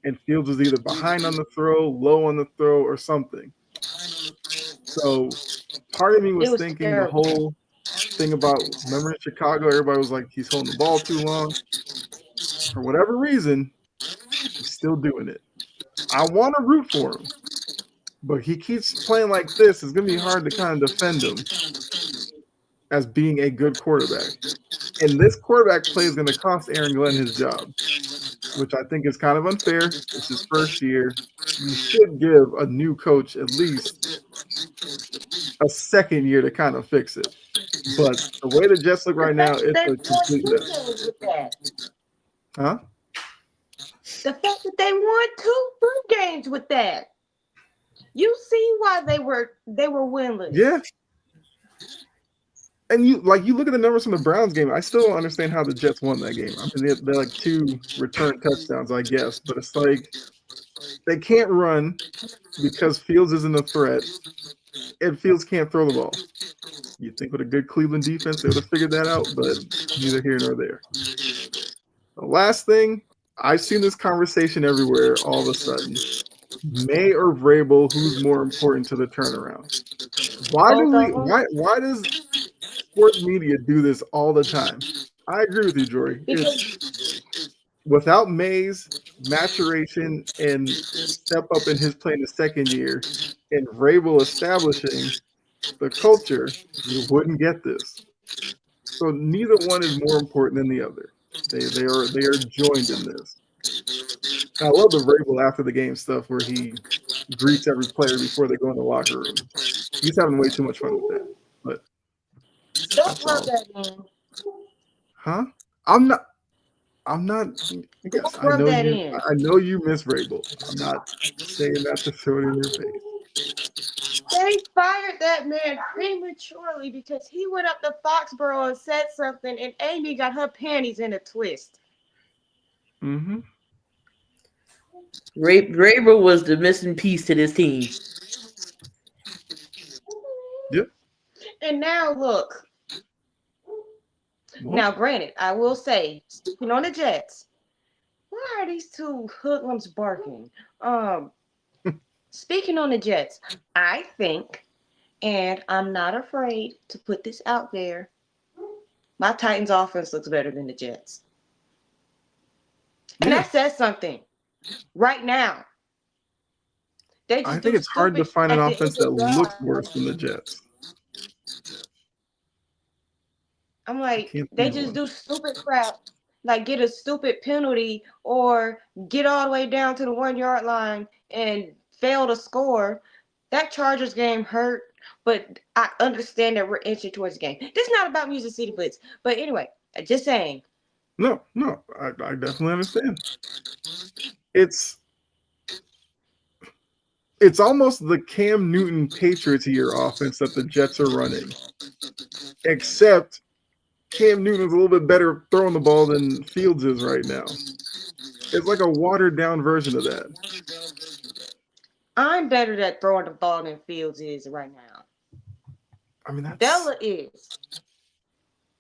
and Fields was either behind on the throw, low on the throw, or something. So part of me It was was thinking the terrible. whole thing about, remember in Chicago, everybody was like, he's holding the ball too long. For whatever reason, he's still doing it. I want to root for him. but he keeps playing like this. It's going to be hard to kind of defend him as being a good quarterback. And this quarterback play is going to cost Aaron Glenn his job, which I think is kind of unfair. It's his first year. You should give a new coach at least a second year to kind of fix it. But the way the Jets look The right now, fact that it's they a won complete 2 mess. games with that. Huh? The fact that they won 2 games with that. You see why they were winless. Yeah. And you look at the numbers from the Browns game. I still don't understand how the Jets won that game. I mean, they're like 2 return touchdowns, I guess, but it's like they can't run because Fields isn't a threat, and Fields can't throw the ball. You'd think with a good Cleveland defense, they would have figured that out, but neither here nor there. The last thing, I've seen this conversation everywhere all of a sudden. May or Vrabel, who's more important to the turnaround? Both of them. Why does sports media do this all the time? I agree with you, Jory. Because It's without May's maturation and step up in his play in the second year, and Vrabel establishing the culture, you wouldn't get this. So neither one is more important than the other. They are joined in this. And I love the Vrabel after the game stuff where he greets every player before they go in the locker room. He's having way too much fun with that. But don't that's rub all. that in. Huh? I'm not. Yes, Don't rub that in. I know you miss Vrabel. I'm not saying that to throw it in your face. They fired that man prematurely because he went up to Foxborough and said something, and Amy got her panties in a twist. Mm-hmm. Vrabel was the missing piece to this team. Yep. And now look. Well, Now, granted, I will say, speaking on the Jets, why are these 2 hoodlums barking? Speaking on the Jets, I think, and I'm not afraid to put this out there, my Titans offense looks better than the Jets. And that says something. Right now. They just I think it's hard to find an offense that looks worse than the Jets. I'm like, they just do stupid crap, like get a stupid penalty or get all the way down to the 1-yard line and fail to score. That Chargers game hurt, but I understand that we're inching towards the game. This is not about Music City Blitz, but anyway, just saying. No, I definitely understand. It's almost the Cam Newton Patriots year offense that the Jets are running, except Cam Newton is a little bit better throwing the ball than Fields is right now. It's like a watered down version of that. I'm better at throwing the ball than Fields is right now. I mean, Bella is.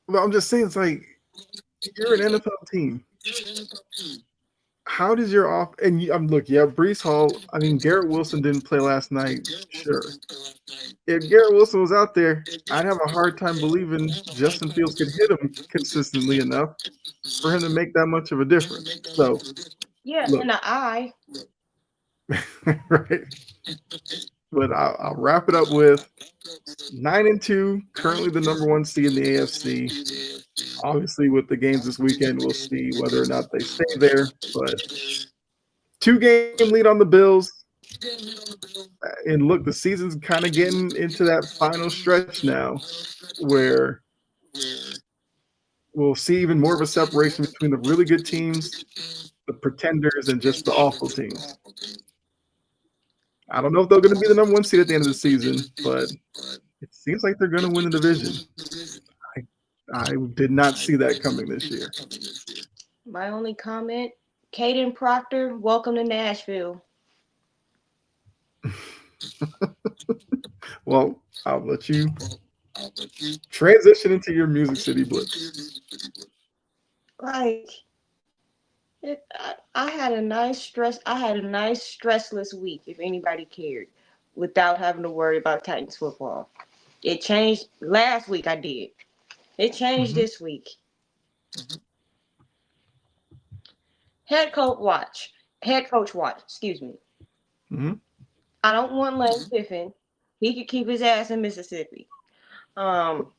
Well, I'm just saying, it's like you're an NFL team. How does your off? And look, you have Breece Hall. I mean, Garrett Wilson didn't play last night. Sure. If Garrett Wilson was out there, I'd have a hard time believing Justin Fields could hit him consistently enough for him to make that much of a difference. So, yeah, look. in the eye. Right. But I'll wrap it up with 9-2, currently the number 1 seed in the AFC. Obviously, with the games this weekend, we'll see whether or not they stay there. But 2-game lead on the Bills. And look, the season's kind of getting into that final stretch now where we'll see even more of a separation between the really good teams, the pretenders, and just the awful teams. I don't know if they're going to be the number 1 seed at the end of the season, but it seems like they're going to win the division. I did not see that coming this year. My only comment, Caden Proctor, welcome to Nashville. Well, I'll let you transition into your Music City Blitz. Like, I had a nice stressless week, if anybody cared, without having to worry about Titans football. It changed last week. I did. It changed this week. Head coach watch. Excuse me. I don't want Lane Kiffin. He could keep his ass in Mississippi. Um,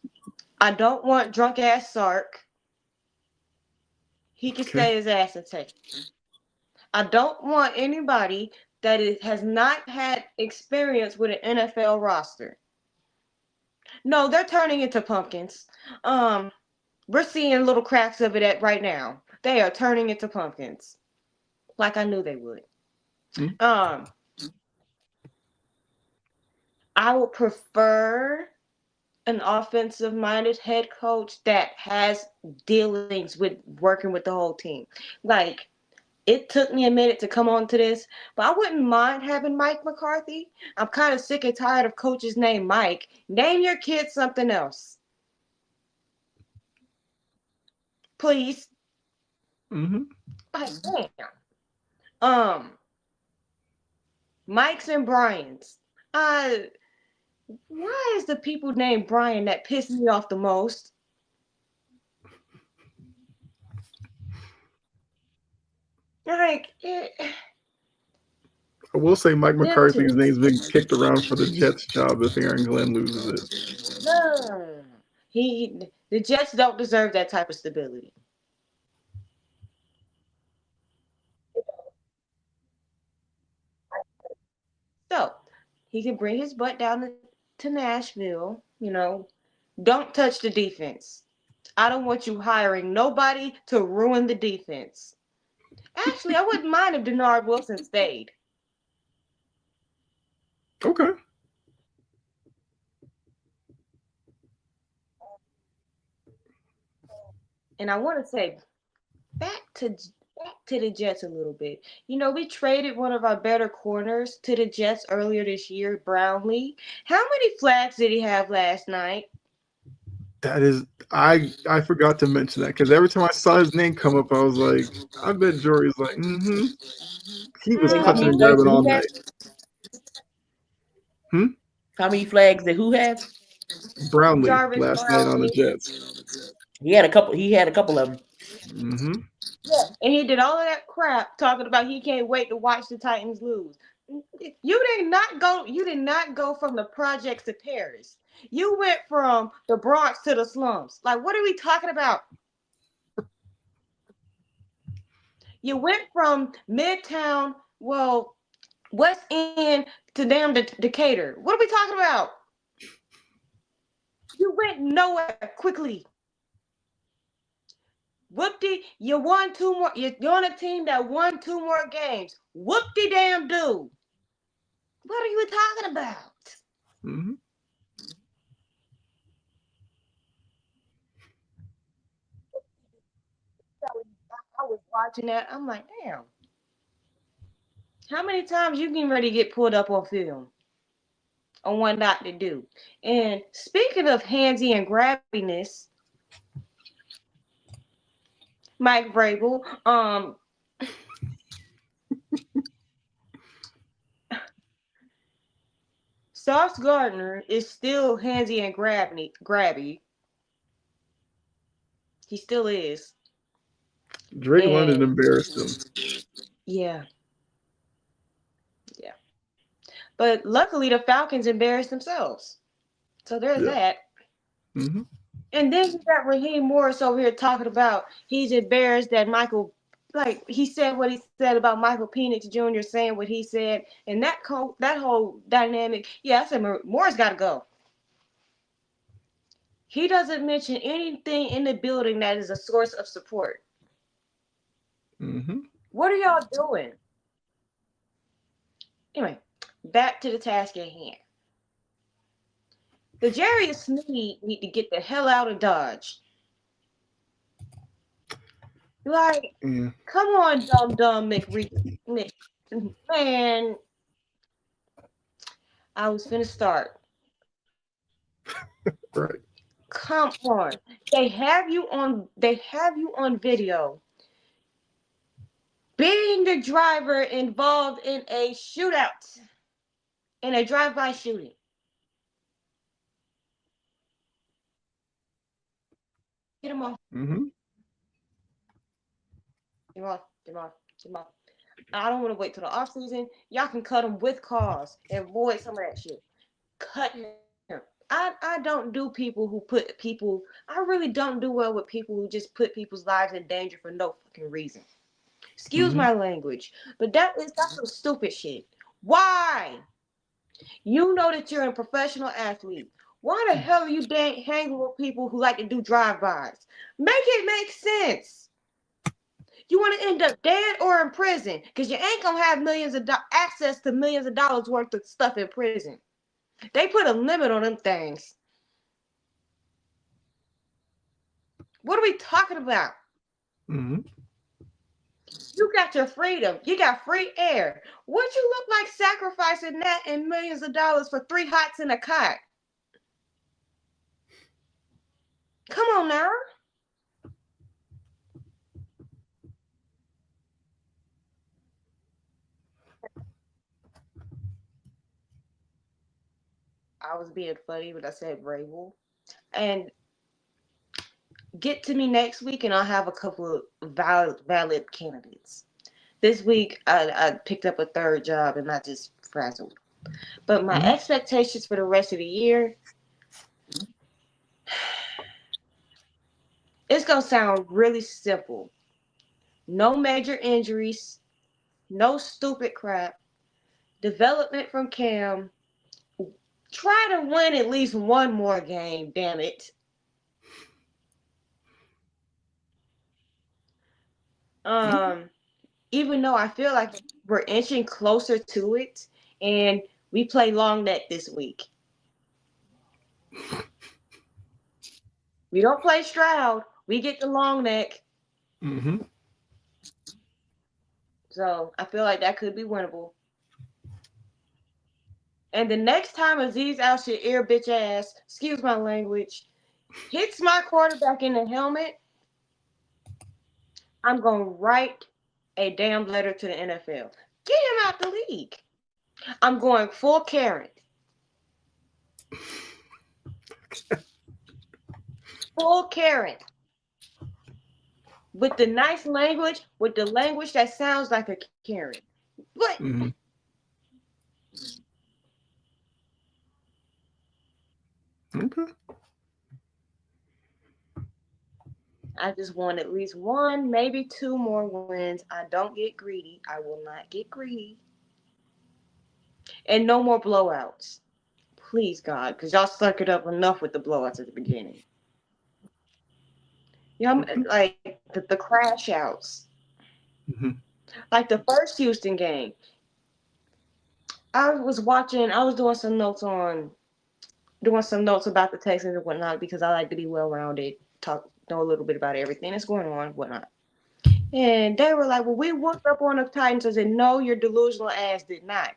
I don't want drunk ass Sark. He can Okay. stay his ass in Texas. I don't want anybody that has not had experience with an NFL roster. No, they're turning into pumpkins. Um, we're seeing little cracks of it at right now. They are turning into pumpkins, like I knew they would. Mm. Um, I would prefer an offensive minded head coach that has dealings with working with the whole team. Like, it took me a minute to come on to this, but I wouldn't mind having Mike McCarthy. I'm kind of sick and tired of coaches named Mike. Name your kid something else, please. Mm-hmm. Like, damn. Um, Mike's and Brian's. Uh, why is the people named Brian that piss me off the most? Like, I will say Mike them McCarthy's two. name's been kicked around for the Jets job if Aaron Glenn loses it. No. The Jets don't deserve that type of stability. So he can bring his butt down to Nashville. Don't touch the defense. I don't want you hiring nobody to ruin the defense. Actually, I wouldn't mind if Denard Wilson stayed. Okay. And I want to say back to back to the Jets a little bit. We traded one of our better corners to the Jets earlier this year, Brownlee. How many flags did he have last night? That is, I forgot to mention that because every time I saw his name come up, I was like, I bet Jory's like, mm-hmm. He was Wait, how touching many and Mm, flags grabbing did all who have? night. Hmm? How many flags did who have? Brownlee Jarvis last night on the Brownlee. Jets. He had a couple. He had a couple of them. Mm-hmm. Yeah, and he did all of that crap talking about he can't wait to watch the Titans lose. You did not go from the projects to Paris. You went from the Bronx to the slums. Like, what are we talking about? You went from Midtown, well, West End to damn Decatur. What are we talking about? You went nowhere quickly. Whoop-de, you won two more. You're on a team that won two more games. Whoop-de-damn-do. What are you talking about? Mm-hmm. I was watching that. I'm like, damn. How many times you getting ready to get pulled up on film on what not to do? And speaking of handsy and grabbiness, Mike Vrabel, Sauce Gardner is still handsy and grabby. He still is. Drake London And embarrassed him. yeah, yeah. But luckily the Falcons embarrassed themselves. So there's Yeah. that. Mm-hmm. And then you got Raheem Morris over here talking about he's embarrassed that like he said what he said about Michael Penix Jr. saying what he said, and that whole dynamic. Yeah, I said Morris got to go. He doesn't mention anything in the building that is a source of support. Mm-hmm. What are y'all doing? Anyway, back to the task at hand. The Jerry Sneed need to get the hell out of Dodge. Like, Yeah. come on, dumb Mc, man. I was finna start. Right. Come on. They have you on video being the driver involved in a shootout, in a drive-by shooting. Get him off. Mm-hmm. Get him off. Get him off. Get him off. I don't want to wait till the off season. Y'all can cut him with cause and avoid some of that shit. Cut him. I don't do people who put people. I really don't do well with people who just put people's lives in danger for no fucking reason. Excuse my language, but that's some stupid shit. Why? You know that you're a professional athlete. Why the hell are you hanging with people who like to do drive-bys? Make it make sense. You want to end up dead or in prison because you ain't gonna have access to millions of dollars worth of stuff in prison. They put a limit on them things. What are we talking about? Mm-hmm. You got your freedom. You got free air. Would you look like sacrificing that and millions of dollars for 3 hots in a cot? Come on now. I was being funny, but I said Rabel. And get to me next week, and I'll have a couple of valid candidates. This week, I picked up a third job, and I just frazzled. But my expectations for the rest of the year, it's going to sound really simple. No major injuries, no stupid crap, development from Cam. Try to win at least one more game, damn it. Even though I feel like we're inching closer to it, and we play long neck this week. We don't play Stroud. We get the long neck. Mm-hmm. So I feel like that could be winnable. And the next time Aziz Al-Shaair bitch ass, excuse my language, hits my quarterback in the helmet, I'm going to write a damn letter to the NFL. Get him out the league. I'm going full Karen. Full Karen. With the nice language, with the language that sounds like a Karen. What? Mm-hmm. Okay. I just want at least one, maybe 2 more wins. I don't get greedy. I will not get greedy. And no more blowouts. Please, God, because y'all suck it up enough with the blowouts at the beginning. You know, like the crash outs. Mm-hmm. Like the first Houston game. I was doing some notes about the Texans and whatnot because I like to be well-rounded, know a little bit about everything that's going on, whatnot. And they were like, well, we whooped up on the Titans. I said, no, your delusional ass did not.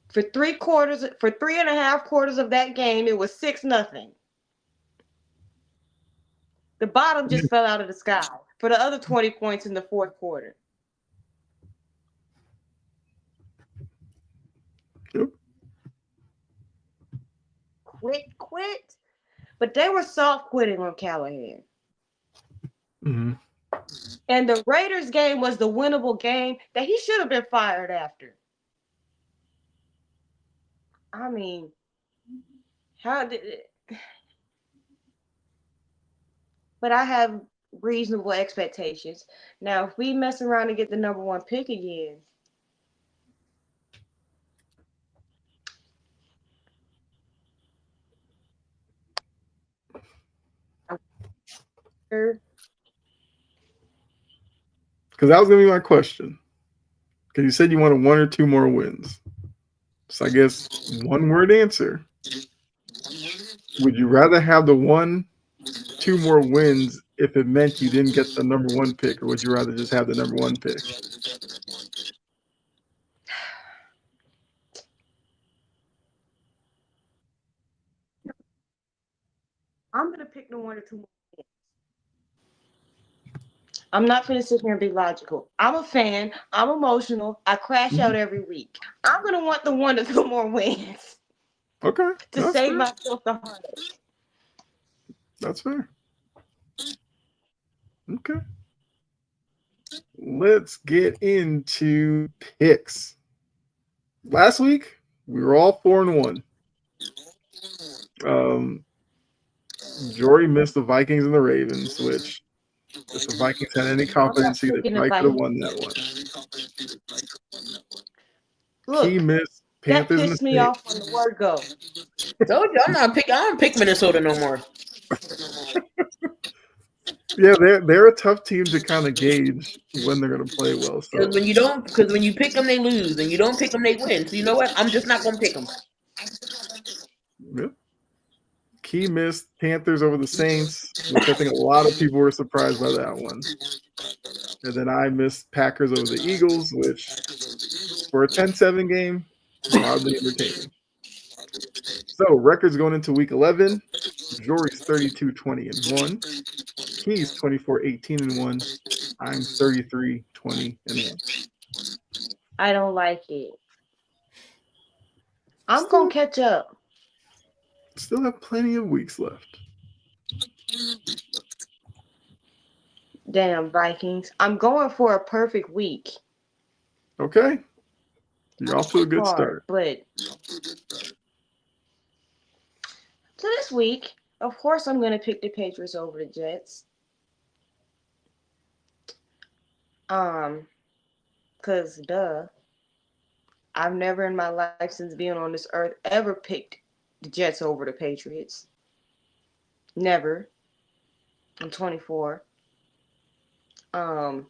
For 3.5 quarters of that game, it was 6-0. The bottom just fell out of the sky for the other 20 points in the fourth quarter. Yep. Quit. But they were soft quitting on Callahan. Mm-hmm. And the Raiders game was the winnable game that he should have been fired after. I mean, how did it? But I have reasonable expectations. Now, if we mess around and get the number 1 pick again, Because that was going to be my question. Because you said you wanted 1 or 2 more wins. So I guess 1-word answer. Would you rather have the 2 more wins if it meant you didn't get the number 1 pick, or would you rather just have the number 1 pick? I'm going to pick the 1 or 2 more wins. I'm not going to sit here and be logical. I'm a fan. I'm emotional. I crash out every week. I'm going to want the 1 or 2 more wins. Okay. To save myself the heartache. That's fair. Okay. let's get into picks. Last week we were all 4-1. Um, Jory missed the Vikings and the Ravens, which if the Vikings had any I'm not competency, they picking the probably could have fight. won that one. He Look, missed that Panthers and the pissed me Saints. off from the word go. Told you I don't pick Minnesota no more. Yeah, they're a tough team to kind of gauge when they're going to play well. So Because when you pick them, they lose, and you don't pick them, they win. So you know what? I'm just not gonna pick them. yeah. Key missed Panthers over the Saints, which I think a lot of people were surprised by that one. And then I missed Packers over the Eagles, which for a 10-7 game, mildly entertaining. So records going into week 11. Jory's 32-20-1. Key's 24-18-1. I'm 33-20-1. I don't like it. I'm gonna catch up. Still have plenty of weeks left. Damn Vikings. I'm going for a perfect week. Okay. You're off to a good Hard, start. but so this week, of course, I'm gonna pick the Patriots over the Jets. Cause duh, I've never in my life since being on this earth ever picked the Jets over the Patriots. Never. I'm 24. I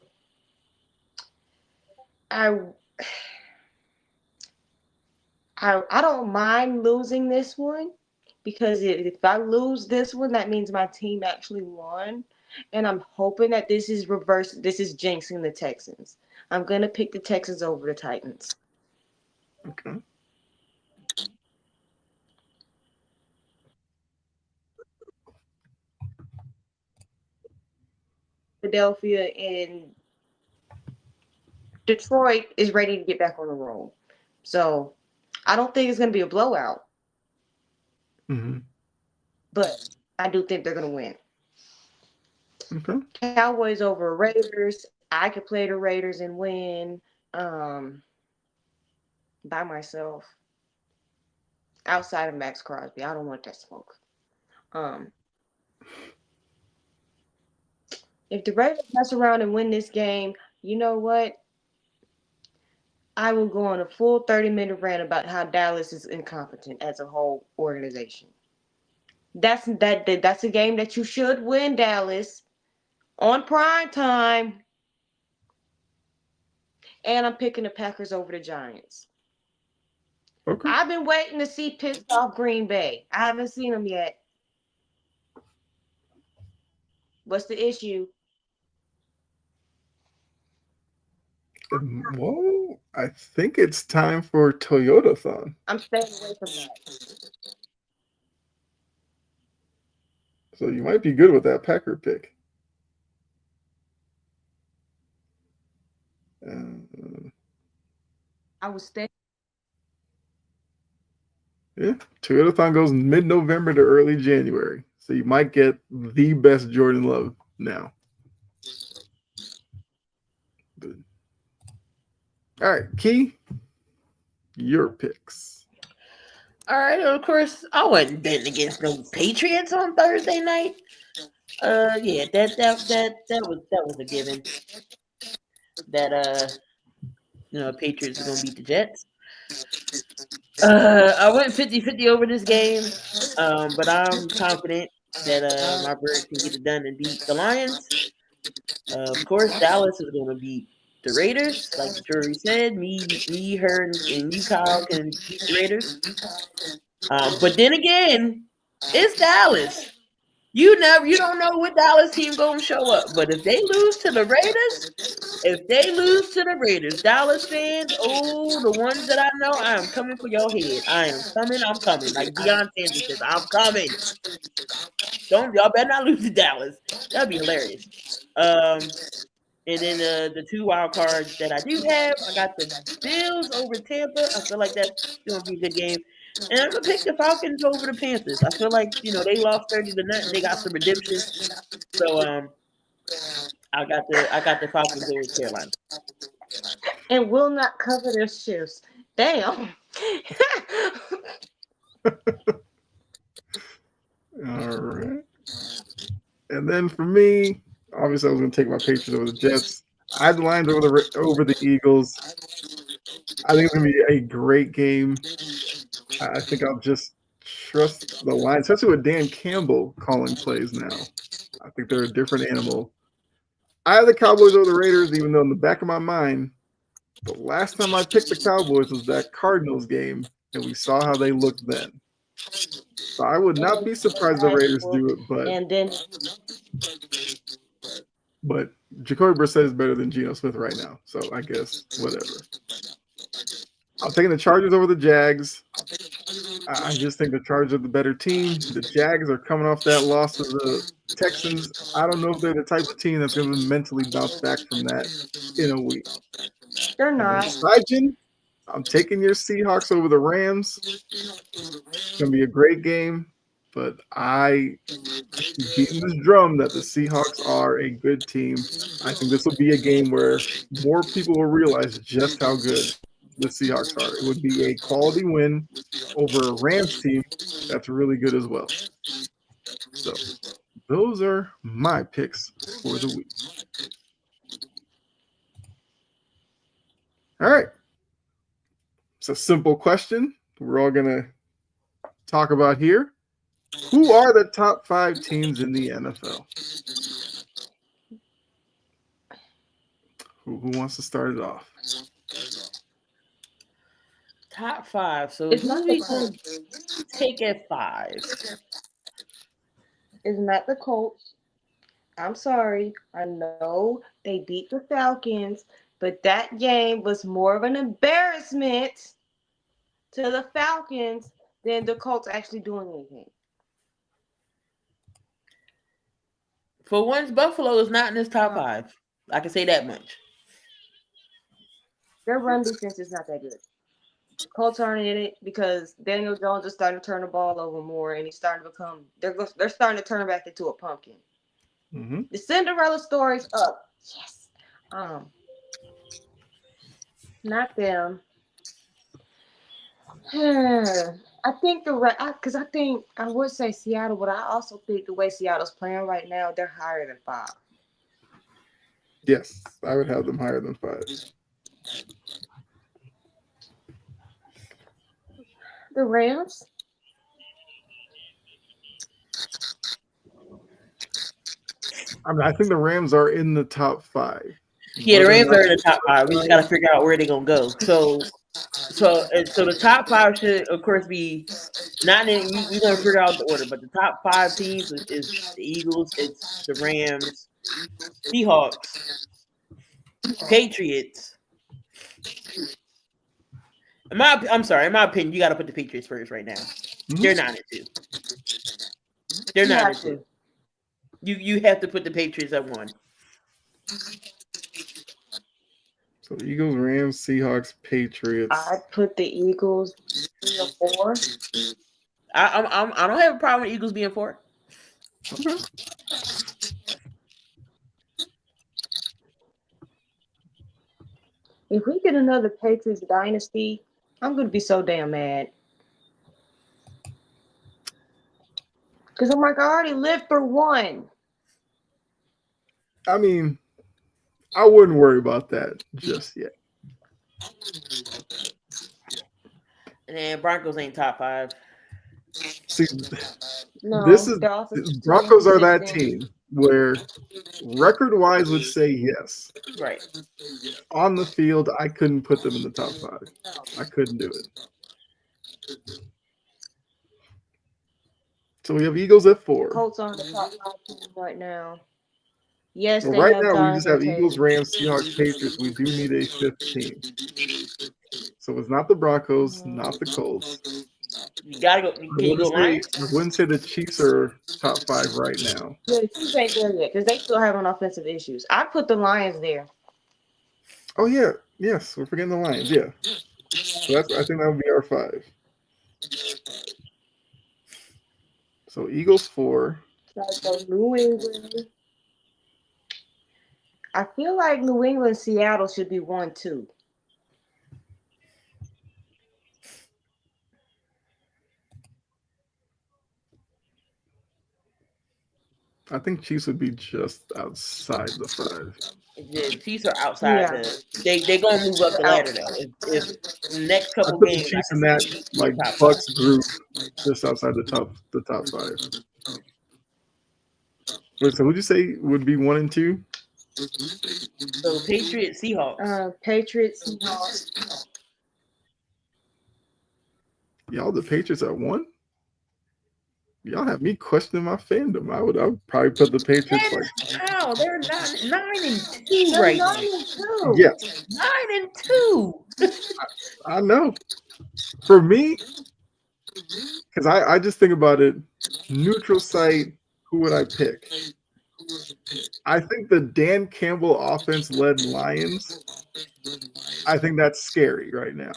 I don't mind losing this one because if I lose this one, that means my team actually won. And I'm hoping that this is reverse. This is jinxing the Texans. I'm gonna pick the Texans over the Titans. Okay. Philadelphia and Detroit is ready to get back on the roll. So I don't think it's gonna be a blowout, Mm-hmm. but I do think they're gonna win. Okay. Cowboys over Raiders. I could play the Raiders and win by myself. Outside of Max Crosby, I don't want that smoke. Um, if the Raiders mess around and win this game, you know what? I will go on a full 30-minute rant about how Dallas is incompetent as a whole organization. That's a game that you should win, Dallas, on prime time. And I'm picking the Packers over the Giants. Okay. I've been waiting to see pissed off Green Bay. I haven't seen them yet. What's the issue? Well, I think it's time for Toyota-thon. I'm staying away from that. So you might be good with that Packer pick. I was staying. Yeah, Toyota-thon goes mid-November to early January. So you might get the best Jordan Love now. Good. All right, Key, your picks. All right, of course, I wasn't betting against no Patriots on Thursday night. Yeah, that was a given. That Patriots are gonna beat the Jets. I went 50-50 over this game, but I'm confident that my Birds can get it done and beat the Lions. Of course, Dallas is going to beat the Raiders, like the jury said. Me, her, and you, Kyle, can beat the Raiders. But then again, it's Dallas. You don't know what Dallas team going to show up. But if they lose to the Raiders, Dallas fans, the ones that I know, I am coming for your head. I'm coming. Like Deion Sanders says, I'm coming. Y'all better not lose to Dallas. That'd be hilarious. And then the two wild cards that I do have, I got the Bills over Tampa. I feel like that's going to be a good game. And I'm going to pick the Falcons over the Panthers. I feel like, they lost 30-0. They got some redemption. So I got the Falcons over Carolina. And will not cover their shifts. Damn. All right. And then for me, obviously, I was going to take my Patriots over the Jets. I had the Lions over the Eagles. I think it's going to be a great game. I think I'll just trust the Lions, especially with Dan Campbell calling plays now. I think they're a different animal. I have the Cowboys over the Raiders, even though in the back of my mind, the last time I picked the Cowboys was that Cardinals game, and we saw how they looked then. So I would not be surprised the Raiders do it, And then but Jacoby Brissett is better than Geno Smith right now. So I guess whatever. I'm taking the Chargers over the Jags. I just think the Chargers are the better team. The Jags are coming off that loss to the Texans. I don't know if they're the type of team that's going to mentally bounce back from that in a week. they're not. Sajin, I'm taking your Seahawks over the Rams. It's going to be a great game, but I keep beating this drum that the Seahawks are a good team. I think this will be a game where more people will realize just how good the Seahawks are. It would be a quality win over a Rams team that's really good as well. So those are my picks for the week. All right. It's a simple question we're all going to talk about here. Who are the top 5 teams in the NFL? Who wants to start it off? Top 5. So It's who not we the gonna Colts. take at 5? It's not the Colts. I'm sorry. I know they beat the Falcons, but that game was more of an embarrassment to the Falcons than the Colts actually doing anything. For once, Buffalo is not in this top 5. I can say that much. Their run defense is not that good. Colts aren't in it because Daniel Jones is starting to turn the ball over more, and he's starting to become. They're starting to turn back into a pumpkin. Mm-hmm. The Cinderella story's up. Yes. Not them. I think because I think I would say Seattle, but I also think the way Seattle's playing right now, they're higher than 5. Yes, I would have them higher than 5. The Rams. I mean, I think the Rams are in the top 5. Yeah, the Rams are in the top 5. We just got to figure out where they're gonna go. So the top 5 should, of course, be not in. We're gonna figure out the order, but the top 5 teams is the Eagles, it's the Rams, Seahawks, Patriots. I'm sorry. In my opinion, you got to put the Patriots first right now. Mm-hmm. They're 9-2. They're 9-2. You have to put the Patriots at 1. So Eagles, Rams, Seahawks, Patriots. I put the Eagles 3 or 4. I don't have a problem with Eagles being 4. Okay. If we get another Patriots dynasty, I'm going to be so damn mad. Because I'm like, I already lived for one. I mean, I wouldn't worry about that just yet. And then Broncos ain't top 5. See, no, Broncos are that team where record-wise would say yes. Right. On the field, I couldn't put them in the top 5. I couldn't do it. So we have Eagles at 4. Colts are on the top 5 team right now. Yes, well, right now we just have Eagles, Rams, Seahawks, Patriots. We do need a 5th team. So it's not the Broncos, not the Colts. You gotta go. Can you go Lions? I wouldn't say the Chiefs are top 5 right now. Yeah, the Chiefs ain't there yet because they still have offensive issues. I put the Lions there. Oh yeah, yes, we're forgetting the Lions. Yeah, so I think that would be our 5. So Eagles 4. So New England. I feel like New England, Seattle should be 1-2. I think Chiefs would be just outside the 5. The Chiefs are outside Yeah. They gonna move up the Out. ladder though. If the next I couple put the games, I Chiefs can in see the that Chiefs like being top Bucks 5. group, just outside the top 5. Wait, so would you say would be 1 and 2? So Patriots, Seahawks. Patriots, Seahawks. Y'all, the Patriots at 1. Y'all have me questioning my fandom. I would probably put the Patriots And like how they're 9-2 They're right 9-2. yes. now. 9-2. I know. For me, because I just think about it, neutral site. Who would I pick? I think the Dan Campbell offense-led Lions. I think that's scary right now.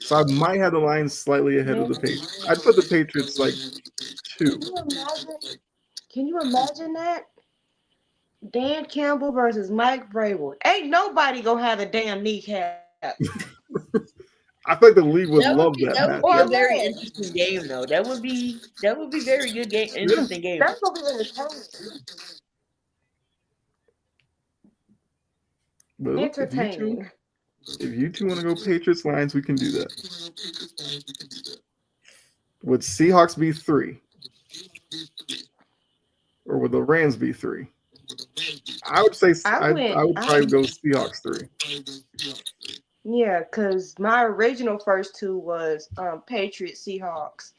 So I might have the Lions slightly ahead of the Patriots. I'd put the Patriots like 2. Can you imagine that? Dan Campbell versus Mike Vrabel. Ain't nobody gonna have a damn kneecap. I feel like the league would That love would that be a matchup. very interesting game though. That would be very good game. Interesting game. That's gonna be entertaining. But look, Entertaining. if you two want to go Patriots Lions, we can do that. Would Seahawks be 3? Or would the Rams be 3? I would say I would probably go Seahawks 3. Yeah, because my original first 2 was Patriots, Seahawks,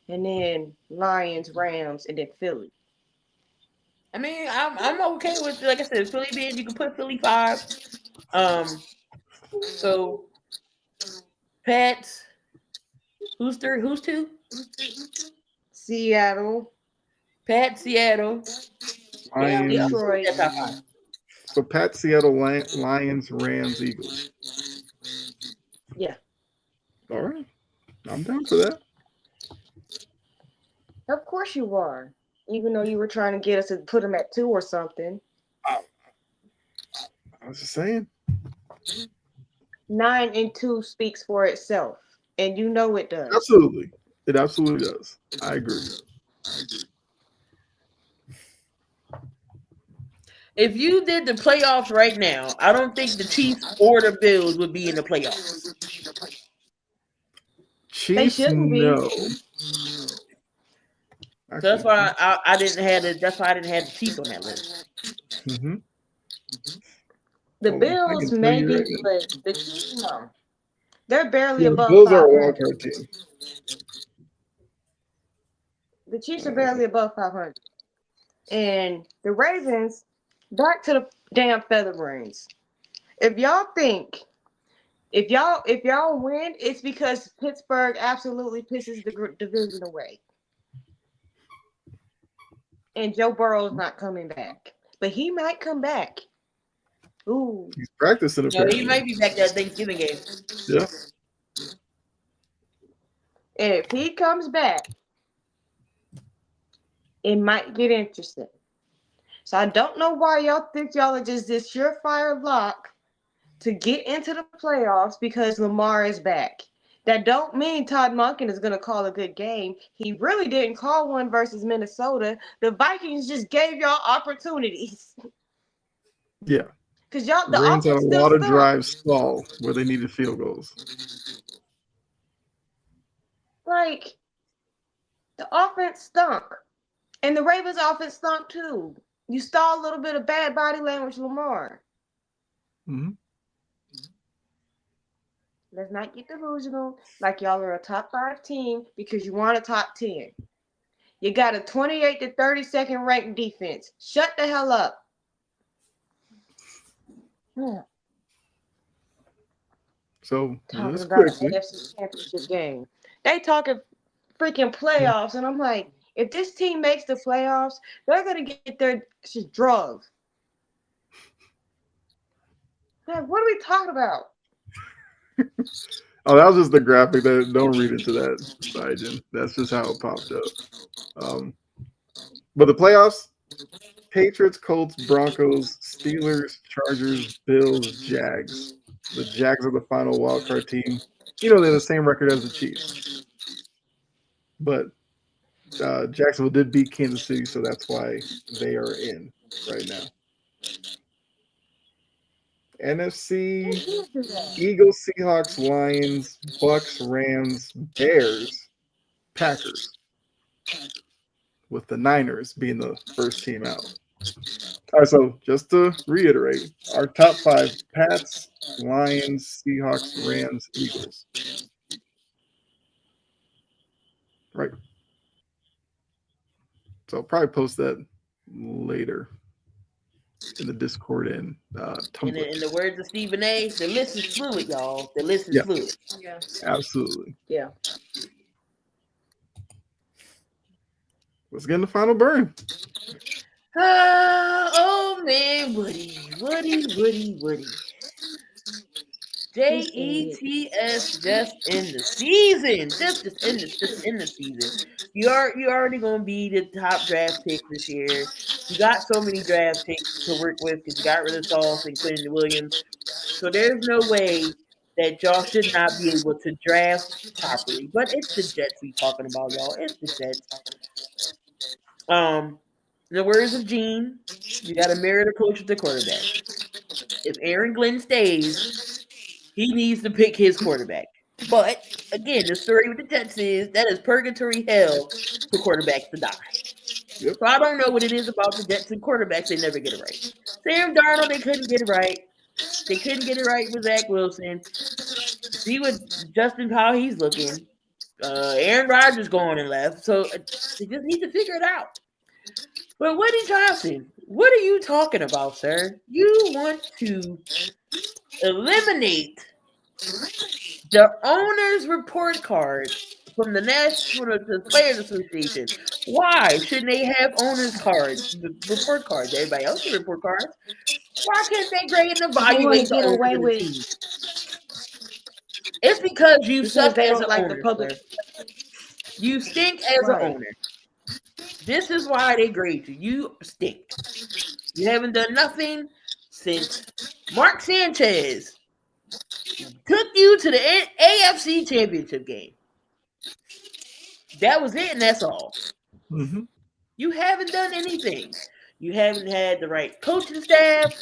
and then Lions, Rams, and then Philly. I mean, I'm okay with, like I said, Philly being, you can put Philly 5. So Pats. Who's 3? Who's 2? Seattle. Pat, Seattle. Lions. Detroit. So Pat, Seattle, Lions, Rams, Eagles. Yeah. All right. I'm down for that. Of course you are. Even though you were trying to get us to put them at 2 or something. I was just saying. 9-2 speaks for itself. And you know it does. Absolutely. It absolutely does. I agree. If you did the playoffs right now, I don't think the Chiefs or the Bills would be in the playoffs. Chiefs, they shouldn't be. So that's why I didn't have the. That's why I didn't have the Chiefs on that list. Mm-hmm. The Bills maybe, but the Chiefs no. They're barely above. The Bills are a wild card team. The Chiefs are barely above 500, and the Ravens back to the damn Featherbrains. If y'all think, if y'all win, it's because Pittsburgh absolutely pisses the division away. And Joe Burrow's not coming back. But he might come back. Ooh. He's practicing apparently. He might be back that Thanksgiving game. Yeah. If he comes back, it might get interesting. So I don't know why y'all think y'all are just this surefire lock to get into the playoffs because Lamar is back. That don't mean Todd Monken is going to call a good game. He really didn't call one versus Minnesota. The Vikings just gave y'all opportunities. Yeah. Because y'all, the Rams had a lot of drives stall where they needed field goals. Like, the offense stunk. And the Ravens offense stunk too. You saw a little bit of bad body language, Lamar. Mm-hmm. Let's not get delusional like y'all are a top 5 team because you want a top 10. You got a 28 to 32nd ranked defense. Shut the hell up. Yeah. So talking about the AFC Championship game. They talking freaking playoffs, and I'm like, if this team makes the playoffs, they're gonna get their drugged. Like, what are we talking about? Oh, that was just the graphic. Don't read into that, Sigen. That's just how it popped up. But the playoffs, Patriots, Colts, Broncos, Steelers, Chargers, Bills, Jags. The Jags are the final wild card team. You know, they're the same record as the Chiefs. But Jacksonville did beat Kansas City, so that's why they are in right now. NFC, Eagles, Seahawks, Lions, Bucks, Rams, Bears, Packers, with the Niners being the first team out. All right, so just to reiterate, our top five: Pats, Lions, Seahawks, Rams, Eagles. Right. So I'll probably post that later in the Discord and Tumblr. In the words of Stephen A., the list is fluid, y'all. The list is Yeah. fluid. Yeah. Absolutely. Yeah. Let's get in the final burn. Oh man, Woody. JETS just in the season. Just in the season. You already gonna be the top draft pick this year. You got so many draft picks to work with because you got rid of Sauce and Quentin Williams. So there's no way that y'all should not be able to draft properly. But it's the Jets we talking about, y'all. It's the Jets. In the words of Gene, you got to marry the coach with the quarterback. If Aaron Glenn stays, he needs to pick his quarterback. But again, the story with the Jets is that is purgatory hell for quarterbacks to die. Yep. So I don't know what it is about the Jets and quarterbacks; they never get it right. Sam Darnold, they couldn't get it right. They couldn't get it right with Zach Wilson. See what Justin how he's looking. Aaron Rodgers going and left, so they just need to figure it out. But Woody Johnson, what are you talking about, sir? You want to eliminate the owner's report card from the Players Association. Why shouldn't they have owner's cards, the report cards? Everybody else can report cards. Why can't they grade and They want evaluate to the get owners away of the with team? It's because you suck they as don't an like owner, the public. sir. You stink as an owner. This is why they grade you. You stink. You haven't done nothing since Mark Sanchez took you to the AFC Championship game. That was it, and that's all. Mm-hmm. You haven't done anything. You haven't had the right coaching staff.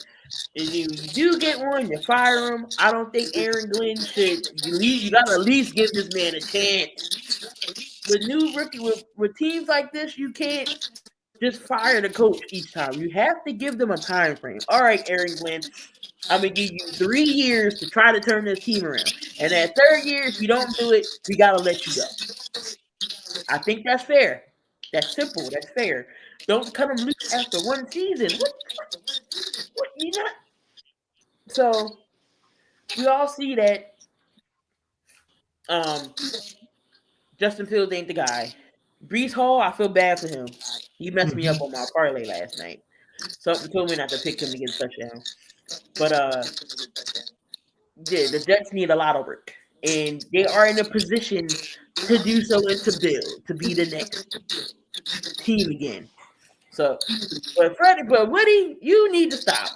If you do get one, you fire him. I don't think Aaron Glenn should. You got to at least give this man a chance. With new rookie, with teams like this, you can't just fire the coach each time. You have to give them a time frame. All right, Aaron Glenn, I'm gonna give you 3 years to try to turn this team around. And that third year, if you don't do it, we gotta let you go. I think that's fair. That's simple. That's fair. Don't cut them loose after one season. What you not? So we all see that Justin Fields ain't the guy. Brees Hall, I feel bad for him. He messed me up on my parlay last night. Something told me not to pick him to get a touchdown. But yeah, the Jets need a lot of work. And they are in a position to do so and to build, to be the next team again. So but Woody, you need to stop.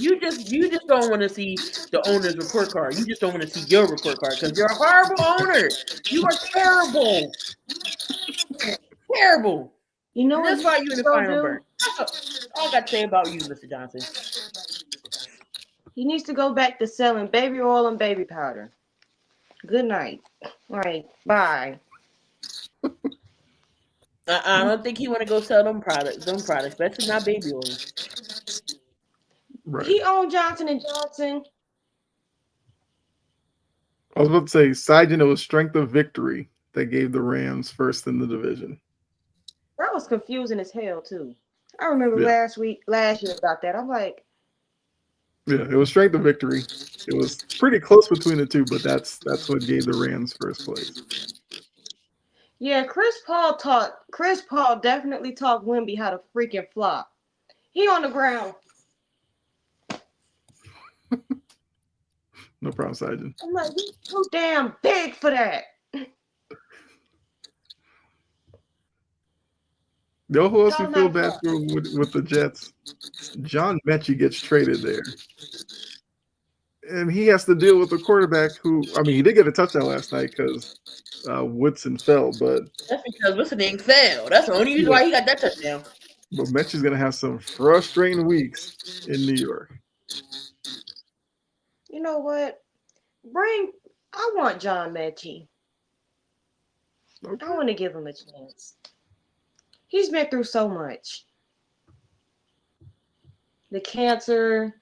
You just don't want to see the owner's report card. You just don't want to see your report card because you're a horrible owner. You are terrible. Terrible. You know And what? that's why you in the final burn. All I got to say about you, Mr. Johnson. He needs to go back to selling baby oil and baby powder. Good night. All right. Bye. I don't think he want to go sell them products, especially not baby oil. Right. He owned Johnson and Johnson. I was about to say, side note, it was strength of victory that gave the Rams first in the division. That was confusing as hell too. I remember last year about that. I'm like, yeah, it was strength of victory. It was pretty close between the two, but that's what gave the Rams first place. yeah, Chris Paul definitely taught Wemby how to freaking flop. He on the ground. No problem, Sergeant. I'm like, he's too damn big for that. You know who else you Don't feel matter bad what. for with the Jets? John Mechie gets traded there. And he has to deal with a quarterback who, I mean, he did get a touchdown last night because Woodson fell, but That's because what's the name fell. That's the only reason yeah, why he got that touchdown. but Mechie's gonna have some frustrating weeks in New York. You know what? Bring. I want John Mechie. I Okay, want to give him a chance. He's been through so much. The cancer,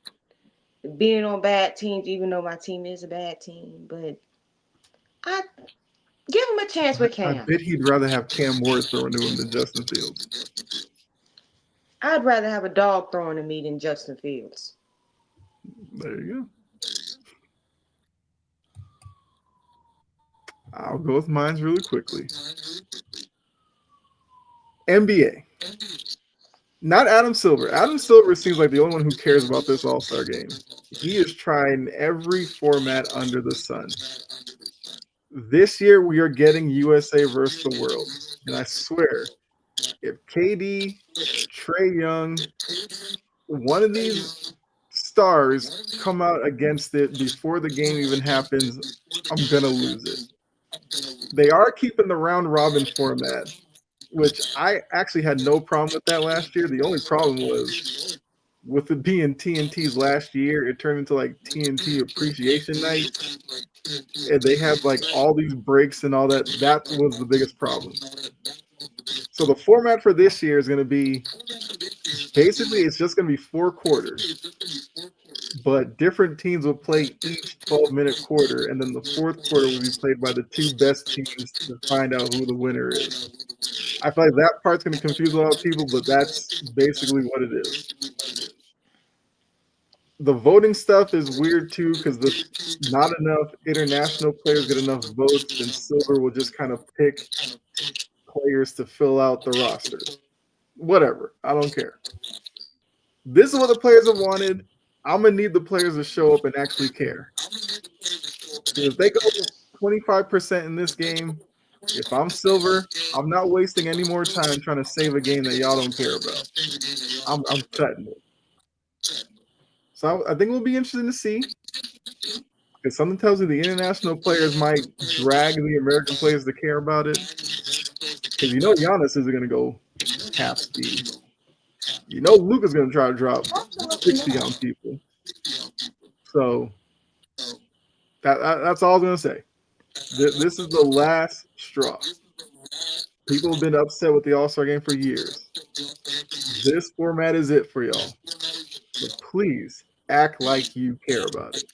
being on bad teams, even though my team is a bad team, but I give him a chance with I Cam. bet he'd rather have Cam Ward throwing to him than Justin Fields. I'd rather have a dog throwing to me than Justin Fields. There you go. I'll go with mine really quickly. NBA. Not Adam Silver. Adam Silver seems like the only one who cares about this All Star game. He is trying every format under the sun. This year, we are getting USA versus the world. And I swear, if KD, Trey Young, one of these stars come out against it before the game even happens, I'm going to lose it. They are keeping the round robin format, which I actually had no problem with that last year. The only problem was with it being TNT's last year, it turned into like TNT appreciation night. And they had like all these breaks and all that. That was the biggest problem. So the format for this year is going to be basically it's just going to be 4 quarters, but different teams will play each 12-minute quarter, and then the fourth quarter will be played by the two best teams to find out who the winner is. I feel like that part's going to confuse a lot of people, but that's basically what it is. The voting stuff is weird too because if not enough international players get enough votes, then Silver will just kind of pick players to fill out the roster. Whatever. I don't care. This is what the players have wanted. I'm gonna need the players to show up and actually care. If they go 25% in this game, if I'm Silver, I'm not wasting any more time trying to save a game that y'all don't care about. I'm cutting it. So I think it'll be interesting to see. Because something tells me the international players might drag the American players to care about it. Because you know Giannis isn't gonna go half speed. You know Luka's gonna try to drop Absolutely 60 on not. people. So that's all I was gonna say. This is the last straw. People have been upset with the All Star game for years. This format is it for y'all. So please act like you care about it.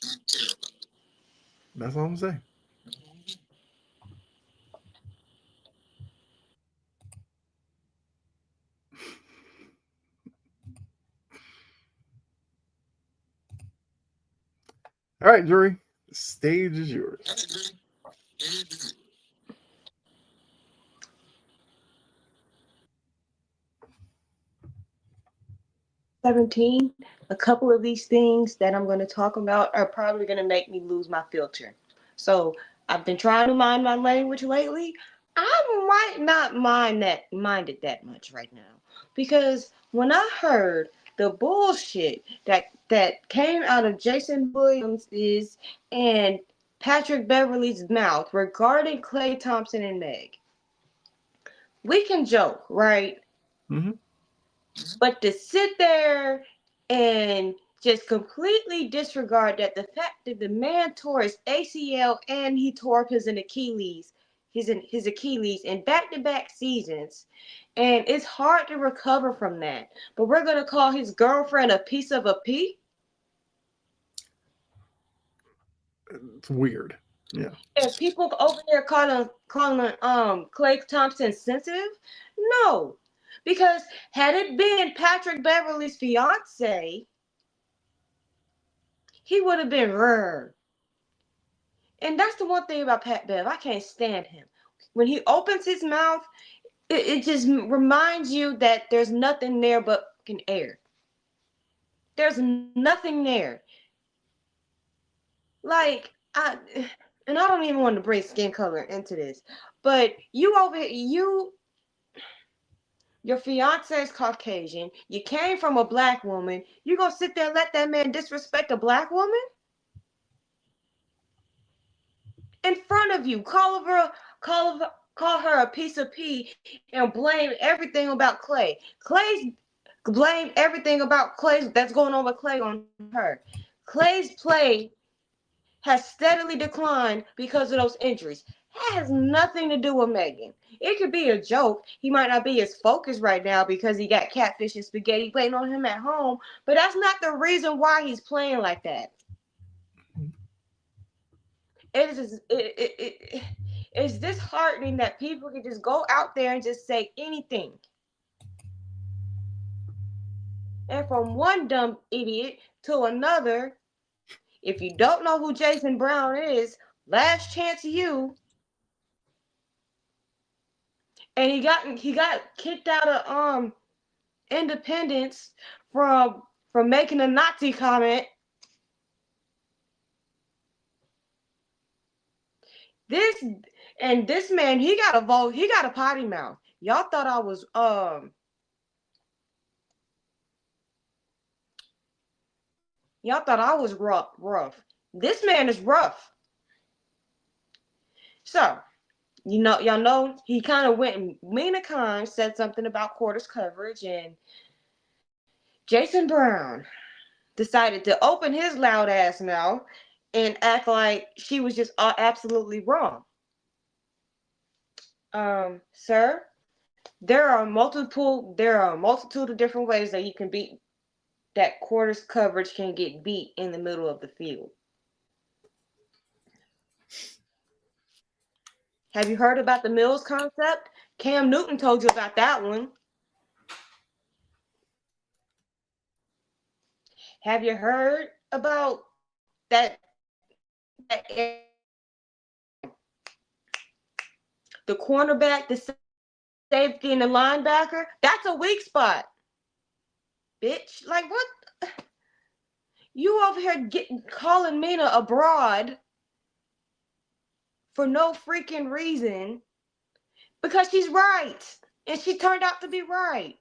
That's all I'm saying. All right, Jury, the stage is yours. 17. A couple of these things that I'm going to talk about are probably going to make me lose my filter. So I've been trying to mind my language lately. I might not mind it that much right now because when I heard the bullshit that came out of Jason Williams' and Patrick Beverly's mouth regarding Klay Thompson and Meg, we can joke, right? Mm-hmm. But to sit there and just completely disregard that the fact that the man tore his ACL and he tore up his Achilles in back-to-back seasons, and it's hard to recover from that. But we're gonna call his girlfriend a piece of a pea. It's weird. Yeah. And people over there calling Klay Thompson sensitive? No. Because had it been Patrick Beverly's fiance, he would have been rare. And that's the one thing about Pat Bev. I can't stand him. When he opens his mouth, it just reminds you that there's nothing there but fucking air. There's nothing there. Like and I don't even want to bring skin color into this, but you over you Your fiance is Caucasian. You came from a black woman. You gonna sit there and let that man disrespect a black woman in front of you? Call her a piece of pee and blame everything about Clay. Blame everything about Clay that's going on with Clay on her. Clay's play has steadily declined because of those injuries. That has nothing to do with Megan. It could be a joke. He might not be as focused right now because he got catfish and spaghetti waiting on him at home, but that's not the reason why he's playing like that. It's disheartening that people can just go out there and just say anything. And from one dumb idiot to another, if you don't know who Jason Brown is, last chance you. And he got kicked out of Independence from making a Nazi comment. This man, he got a vote, he got a potty mouth. Y'all thought I was rough. This man is rough. So, y'all know he kind of went and Mina Khan said something about quarters coverage, and Jason Brown decided to open his loud ass mouth and act like she was just absolutely wrong. Sir, there are a multitude of different ways that you can beat that quarters coverage can get beat in the middle of the field. Have you heard about the Mills concept? Cam Newton told you about that one. Have you heard about that the cornerback, the safety, and the linebacker? That's a weak spot, bitch. Like what? You over here calling Mina a broad for no freaking reason because she's right, and she turned out to be right.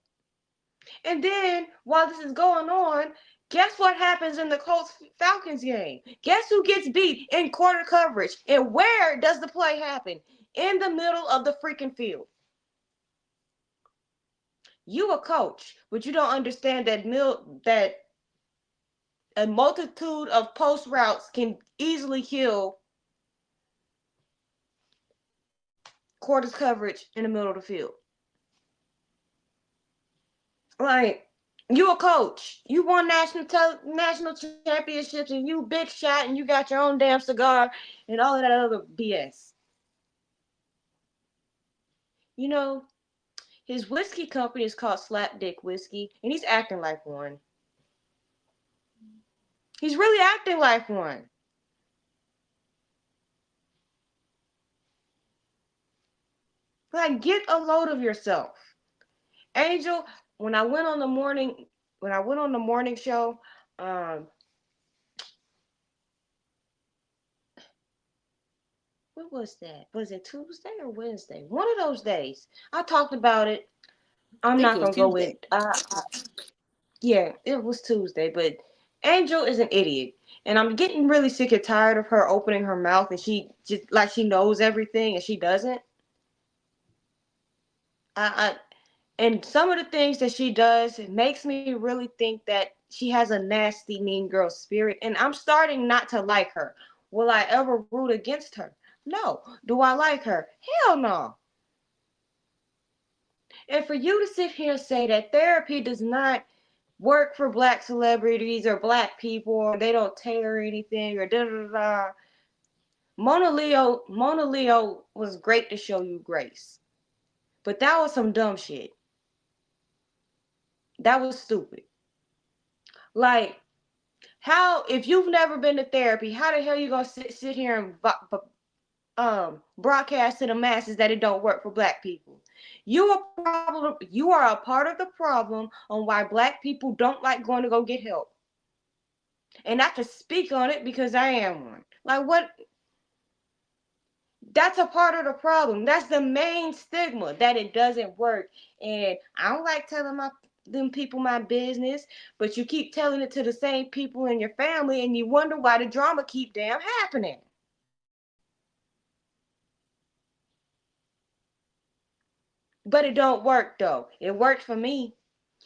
And then while this is going on, guess what happens in the Colts-Falcons game? Guess who gets beat in quarter coverage? And where does the play happen? In the middle of the freaking field. You a coach, but you don't understand that a multitude of post routes can easily kill quarters coverage in the middle of the field. Like, you a coach. You won national championships, and you big shot, and you got your own damn cigar and all of that other BS. You know, his whiskey company is called Slapdick Whiskey, and he's acting like one. He's really acting like one. Like, get a load of yourself. Angel, when I went on the morning show, what was that? Was it Tuesday or Wednesday? One of those days. I talked about it. I'm not gonna go with. Yeah, it was Tuesday, but Angel is an idiot, and I'm getting really sick and tired of her opening her mouth and she just like she knows everything and she doesn't. And some of the things that she does, it makes me really think that she has a nasty, mean girl spirit, and I'm starting not to like her. Will I ever root against her? No. Do I like her? Hell no. And for you to sit here and say that therapy does not work for black celebrities or black people, or they don't tailor anything, or da da da. Mona Leo was great to show you grace, but that was some dumb shit. That was stupid. Like, how, if you've never been to therapy, how the hell you gonna sit here and broadcast to the masses that it don't work for black people? You are a part of the problem on why black people don't like going to go get help. And not to speak on it because I am one. Like, what? That's a part of the problem. That's the main stigma, that it doesn't work. And I don't like telling them people my business, but you keep telling it to the same people in your family, and you wonder why the drama keep damn happening. But it don't work though. It worked for me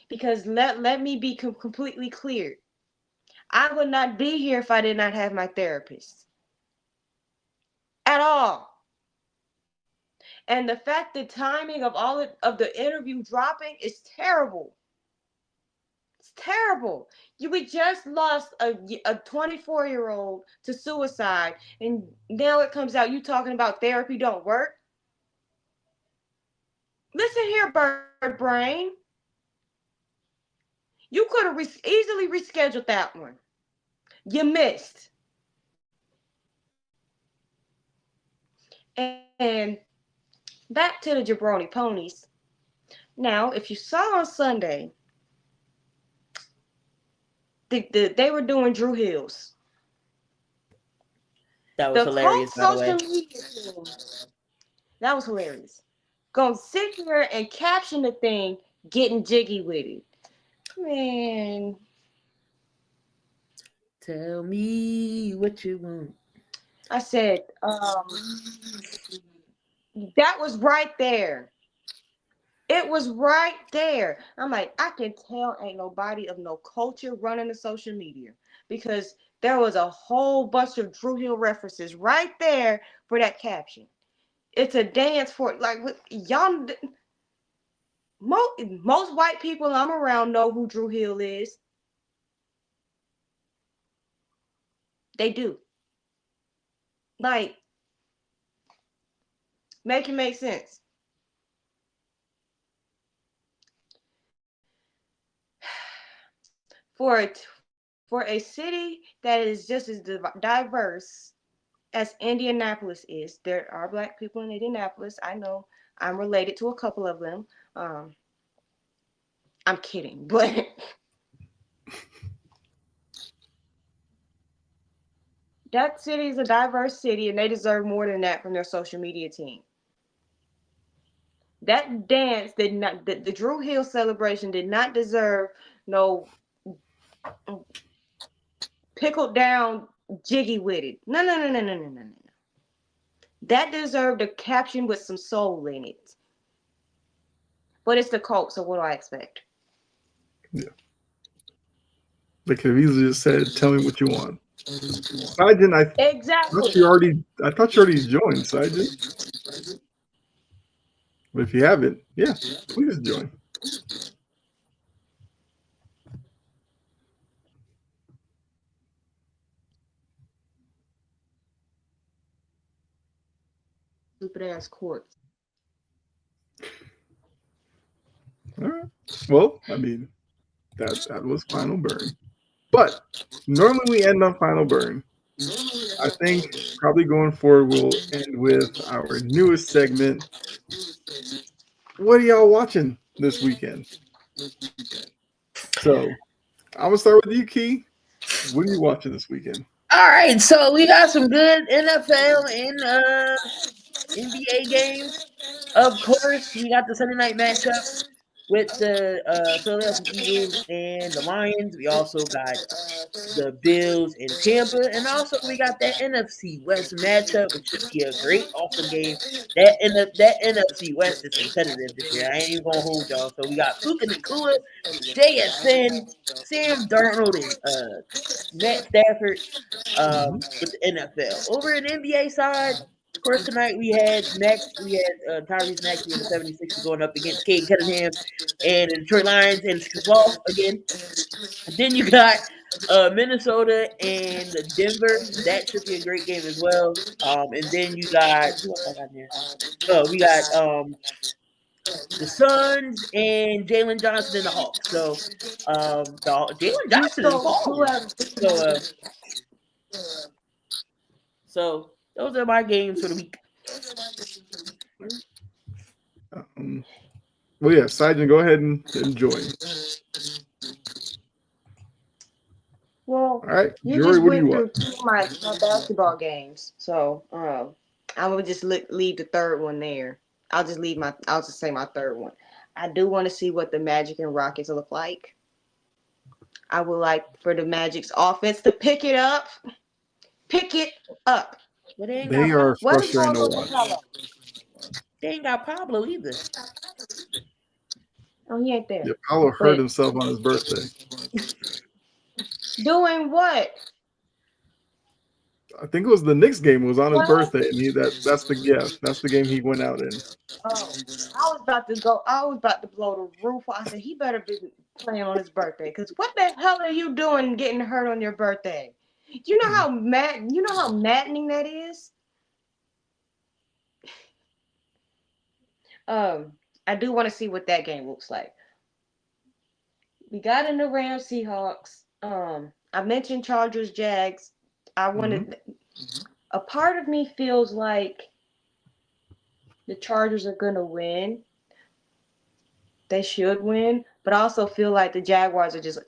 because let me be completely clear. I would not be here if I did not have my therapist at all. And the fact, the timing of of the interview dropping is terrible. It's terrible. We just lost a 24-year-old to suicide, and now it comes out you talking about therapy don't work. Listen here, bird brain. You could have easily rescheduled that one. You missed. And back to the jabroni ponies. Now, if you saw on Sunday, they were doing Drew Hills. That was The hilarious, cult by the way. social media team, that was hilarious. Gonna sit here and caption the thing, getting jiggy with it. Man, Tell me what you want. I said, that was right there. It was right there. I'm like, I can tell ain't nobody of no culture running the social media, because there was a whole bunch of Drew Hill references right there for that caption. It's a dance for, like, y'all. Most white people I'm around know who Drew Hill is. They do. Like, make it make sense. For for a city that is just as diverse as Indianapolis is, there are black people in Indianapolis. I know, I'm related to a couple of them. I'm kidding, but that city is a diverse city, and they deserve more than that from their social media team. That dance did not, the Drew Hill celebration did not deserve no pickled down jiggy with it. No, no, no, no, no, no, no, no. That deserved a caption with some soul in it. But it's the cult, so what do I expect? Yeah. They could have easily just said, "Tell me what you want." Sajin, Exactly. I thought you already joined, Sajin. But if you haven't, yeah, please join. Stupid ass courts. All right. Well, I mean, that was Final Burn. But normally we end on Final Burn. I think probably going forward we'll end with our newest segment. What are y'all watching this weekend? So I'm gonna start with you, Key. What are you watching this weekend? All right, so we got some good NFL and NBA games. Of course, we got the Sunday night matchup with the Philadelphia Eagles and the Lions. We also got the Bills in Tampa, and also we got that NFC West matchup, which should be a great, awesome game. That NFC West is competitive this year. I ain't even gonna hold y'all. So we got Puka Nakua, JSN, Sam Darnold, and Matt Stafford with the NFL. Over in the NBA side, of course, tonight we had Tyrese Maxey and the 76ers going up against Cade Cunningham and the Detroit Lions and Skloff again. And then you got Minnesota and Denver. That should be a great game as well. And then you got who else I got in there? Oh, we got the Suns and Jalen Johnson and the Hawks. So Jalen You Johnson is stole balling. whoever. So those are my games for the week. Well, yeah, Sajin, go ahead and join. Well, All right, you Jory, just what do you went through watch? two of my basketball games. So I would just leave the third one there. I'll just say my third one. I do want to see what the Magic and Rockets look like. I would like for the Magic's offense to pick it up. Pick it up. But they ain't They got are What is frustrating going to on with watch. Pablo? they ain't got Pablo either. Oh, he ain't there. Yeah, Paulo hurt But himself on his birthday. doing what? I think it was the Knicks game. It was on his What? birthday, and that's the game he went out in. Oh, I was about to go. I was about to blow the roof off. I said he better be playing on his birthday. Cause what the hell are you doing getting hurt on your birthday? You know how mad. You know how maddening that is. I do want to see what that game looks like. We got in the Rams Seahawks. I mentioned Chargers Jags. I wanted. A part of me feels like the Chargers are gonna win. They should win, but I also feel like the Jaguars are just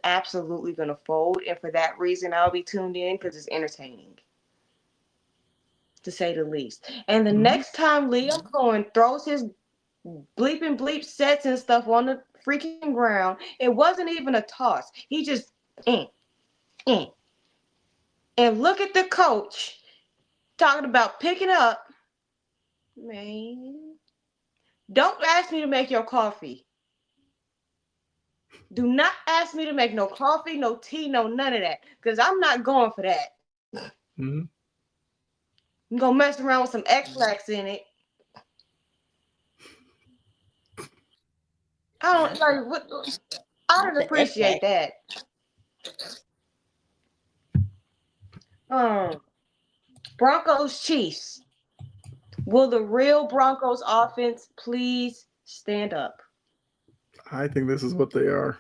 absolutely gonna fold, and for that reason, I'll be tuned in because it's entertaining, to say the least. And the next time Liam Cohen throws his bleep sets and stuff on the freaking ground, it wasn't even a toss. He just eh, eh. And look at the coach talking about picking up. Man, don't ask me to make your coffee. Do not ask me to make no coffee, no tea, no none of that. Because I'm not going for that. Mm-hmm. I'm going to mess around with some X-Lax in it. I don't appreciate that. Broncos Chiefs. Will the real Broncos offense please stand up? I think this is what they are.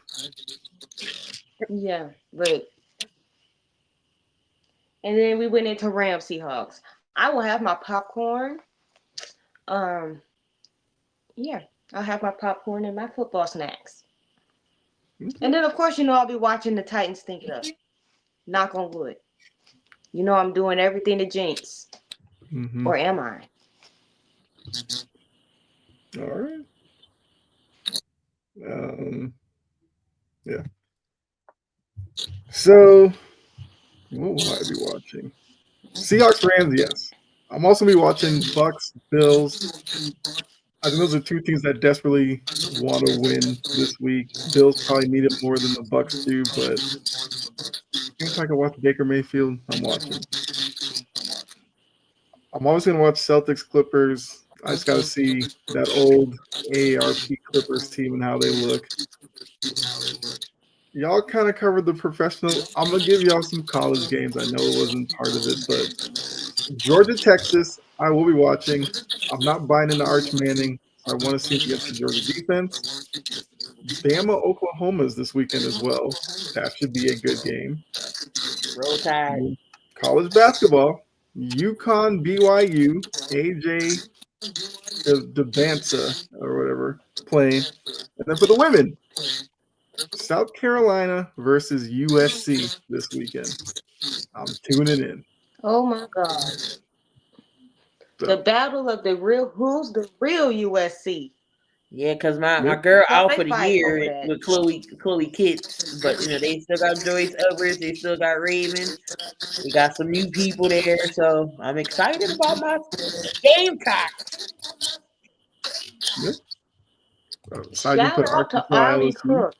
Yeah, but and then we went into Rams Seahawks. I will have my popcorn. Yeah, I'll have my popcorn and my football snacks. And then, of course, I'll be watching the Titans think it up. Knock on wood. I'm doing everything to jinx. Mm-hmm. Or am I? All right. Yeah. So, what will I be watching? Seahawks, Rams, yes. I'm also be watching Bucks, Bills. I think those are two teams that desperately want to win this week. Bills probably need it more than the Bucks do, but if I can watch Baker Mayfield, I'm watching. I'm always going to watch Celtics, Clippers. I just got to see that old AARP Clippers team and how they look. Y'all kind of covered the professional. I'm going to give y'all some college games. I know it wasn't part of it, but Georgia, Texas, I will be watching. I'm not buying into Arch Manning. I want to see him against the Georgia defense. Bama, Oklahoma is this weekend as well. That should be a good game. Roll Tide. College basketball, UConn, BYU, AJ Devanza or whatever playing. And then for the women, South Carolina versus USC this weekend. I'm tuning in. Oh, my God. So, The battle of who's the real USC? Yeah, because my girl out for the fighting year over that. with Chloe Kitts, but they still got Joyce Edwards, they still got Raven, we got some new people there, so I'm excited about my Gamecocks. yep. Shout put out to Arkansas Army LSU. Cook.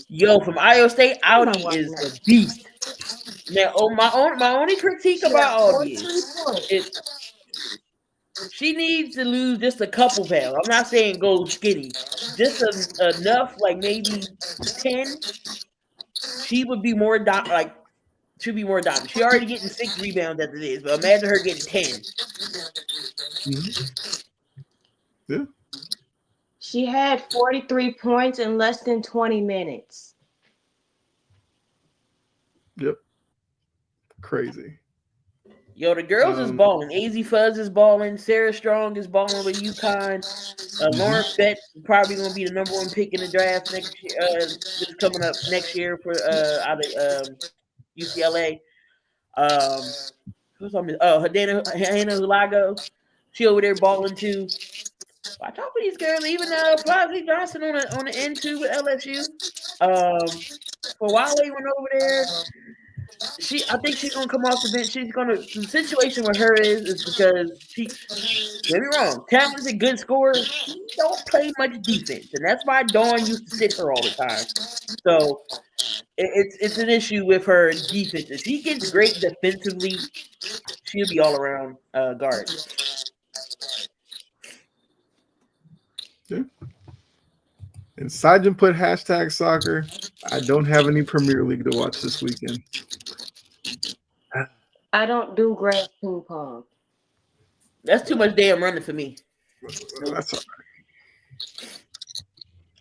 Yo, from Iowa State, I'm not Audi watching is that. a beast. Now, my only critique about Audi is she needs to lose just a couple pounds. I'm not saying go skinny, just enough, like maybe 10. She would be more she'd be more dominant. She already getting 6 rebounds as it is, but imagine her getting 10. Mm-hmm. Yeah. She had 43 points in less than 20 minutes. Yep. Crazy. Yo, the girls is balling. AZ Fuzz is balling. Sarah Strong is balling with UConn. Lauren Fett is probably going to be the number 1 pick in the draft next year. This coming up next year for out of UCLA. who's on this? Oh, Hannah Hulago. She over there balling too. Watch out for these girls. Even Flossie Johnson on the end too with LSU. For Wale went over there. I think she's gonna come off the bench. The situation with her is because get me wrong, talented, good scorer. She don't play much defense, and that's why Dawn used to sit her all the time. So it's an issue with her defense. If she gets great defensively, she'll be all around guard. Yeah. And Sajin put hashtag soccer. I don't have any Premier League to watch this weekend. I don't do grass ping pong. That's too much damn running for me. That's all right.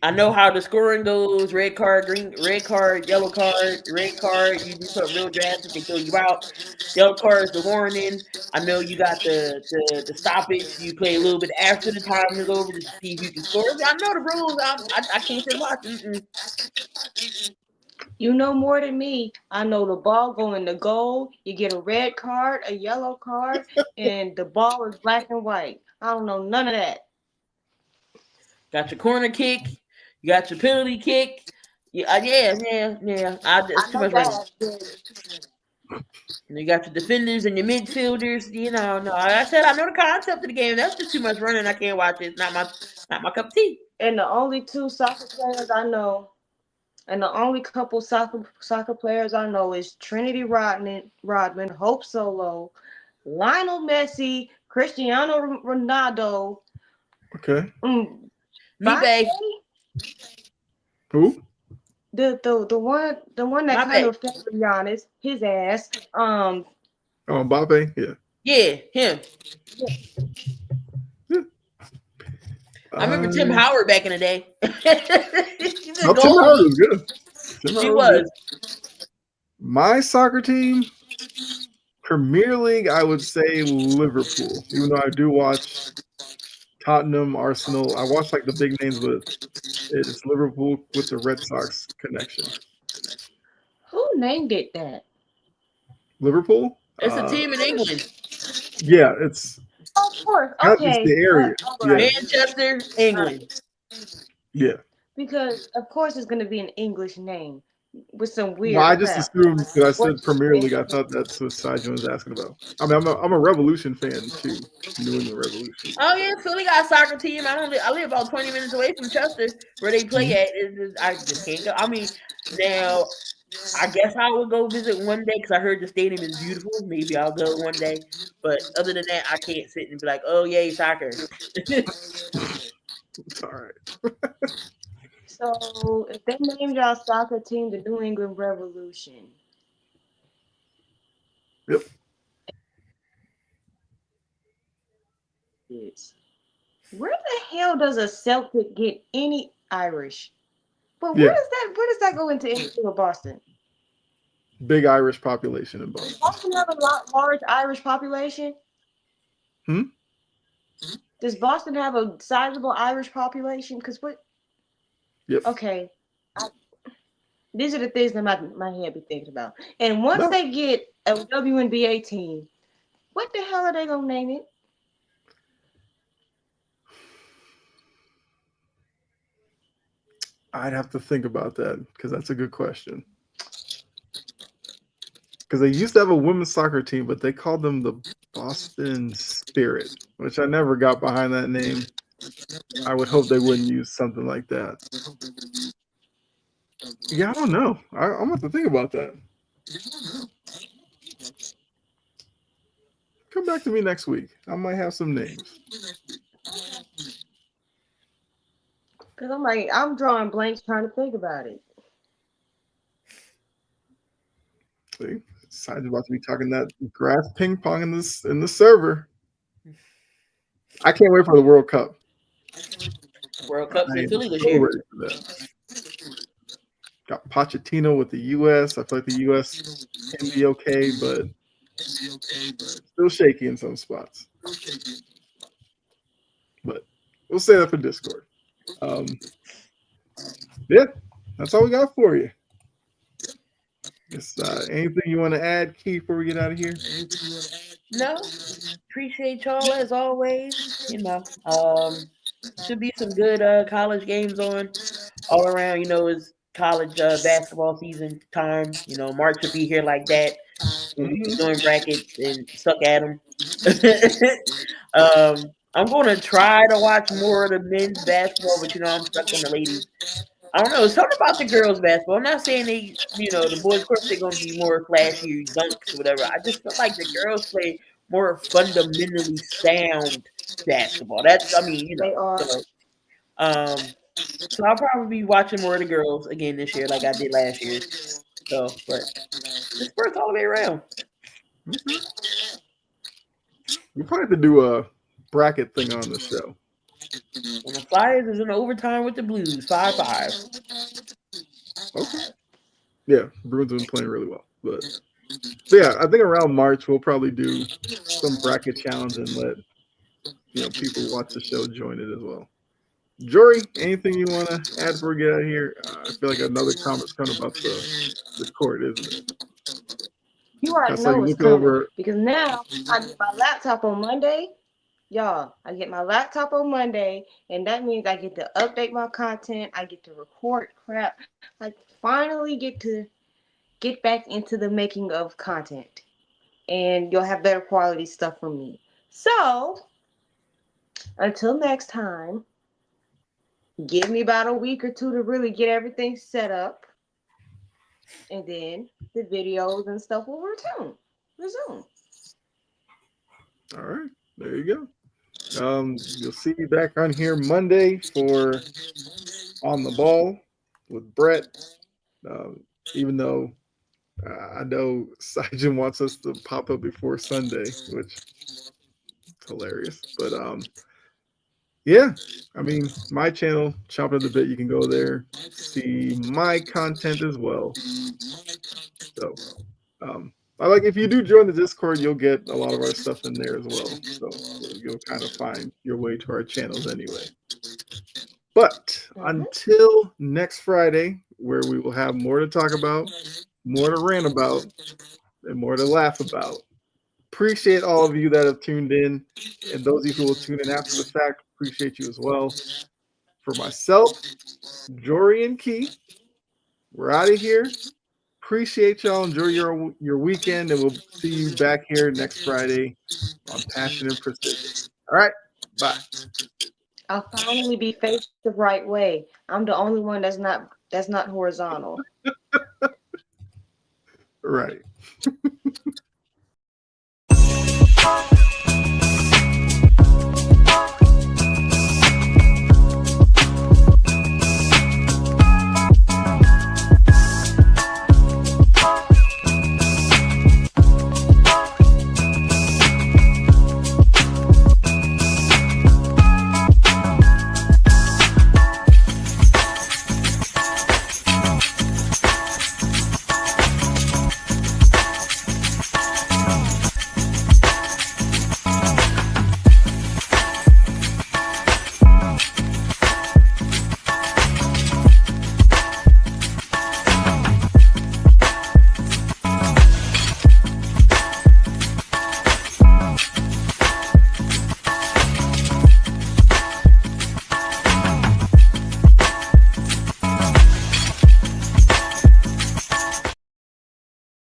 I know how the scoring goes: red card, yellow card, red card. You do something real drastic, they throw you out. Yellow card is the warning. I know you got the stoppage. You play a little bit after the time is over just to see if you can score. I know the rules. I can't sit watching. You know more than me. I know the ball going to goal. You get a red card, a yellow card, and the ball is black and white. I don't know none of that. Got your corner kick. You got your penalty kick. Yeah. It's too much running. You got your defenders and your midfielders. No. Like I said, I know the concept of the game. That's just too much running. I can't watch it. It's not my cup of tea. And the only two soccer players I know, and the only couple soccer players I know is Trinity Rodman, Hope Solo, Lionel Messi, Cristiano Ronaldo. Okay. Mbappe. Who? The one that kind of favored Giannis, his ass. Oh, Mbappe. Yeah. Yeah, him. Yeah. I remember Tim Howard back in the day. Tim Howard was good. She was. My soccer team, Premier League, I would say Liverpool. Even though I do watch Tottenham, Arsenal. I watch like the big names, but it's Liverpool with the Red Sox connection. Who named it that? Liverpool? It's a team in England. Yeah, it's. Of course. Okay. It's the area. Right. Manchester, England. Yeah. Because of course it's going to be an English name with some weird. Well, I just assumed because I said Premier League. I thought that's what Sajin was asking about. I mean, I'm a Revolution fan too. New England Revolution. Oh yeah, Philly got a soccer team. I live about 20 minutes away from Chester, where they play at. I just can't go. I mean, now I guess I will go visit one day because I heard the stadium is beautiful. Maybe I'll go one day. But other than that, I can't sit and be like, oh yay, soccer. It's all right. So if they named y'all soccer team the New England Revolution. Yep. Where the hell does a Celtic get any Irish? But where does that go into Boston? Big Irish population in Boston. Boston have a large Irish population? Does Boston have a sizable Irish population? Because what? Yep. Okay. These are the things that my head be thinking about. And once they get a WNBA team, what the hell are they gonna name it? I'd have to think about that because that's a good question. Because they used to have a women's soccer team, but they called them the Boston Spirit, which I never got behind that name. I would hope they wouldn't use something like that. Yeah, I don't know. I'm going to have to think about that. Come back to me next week. I might have some names. Because I'm drawing blanks trying to think about it. See, Side's about to be talking that grass ping pong in the server. I can't wait for the World Cup. World Cup's in Philly this year. Ready for that. Got Pochettino with the U.S. I feel like the U.S. can be okay, but still shaky in some spots. But we'll say that for Discord. Yeah, that's all we got for you. It's, anything you want to add, Key, before we get out of here? No, appreciate y'all as always. Should be some good college games on all around. It's college basketball season time. March should be here like that. We'll be Mhm. doing brackets and suck at them. I'm going to try to watch more of the men's basketball, but I'm stuck on the ladies. I don't know. It's something about the girls' basketball. I'm not saying the boys, of course, they're going to be more flashy dunks or whatever. I just feel like the girls play more fundamentally sound basketball. They are. So, so I'll probably be watching more of the girls again this year, like I did last year. So, but it's sports all the way around. Okay. We probably have to do a bracket thing on the show. And the Flyers is in overtime with the Blues, 5-5. Okay. Yeah, Bruins have been playing really well, but yeah, I think around March we'll probably do some bracket challenge and let people who watch the show join it as well. Jory, anything you want to add before we get out of here? I feel like another comment's coming about the court, isn't it? You I already saw know you what's look coming over. because now I get my laptop on Monday. Y'all, I get my laptop on Monday, and that means I get to update my content. I get to record crap. I finally get to get back into the making of content, and you'll have better quality stuff from me. So, until next time, give me about a week or two to really get everything set up, and then the videos and stuff will resume. All right, there you go. You'll see me back on here Monday for On the Ball with Brett. Even though I know Sajin wants us to pop up before Sunday, which is hilarious. But yeah, I mean, my channel, Chop It the Bit, you can go there, see my content as well. So I like if you do join the Discord, you'll get a lot of our stuff in there as well. So you'll kind of find your way to our channels anyway. But until next Friday, where we will have more to talk about, more to rant about, and more to laugh about. Appreciate all of you that have tuned in, and those of you who will tune in after the fact, appreciate you as well. For myself, Jory and Key, we're out of here. Appreciate y'all. Enjoy your weekend, and we'll see you back here next Friday on Passion and Precision. All right, bye. I'll finally be faced the right way. I'm the only one that's not horizontal. Right.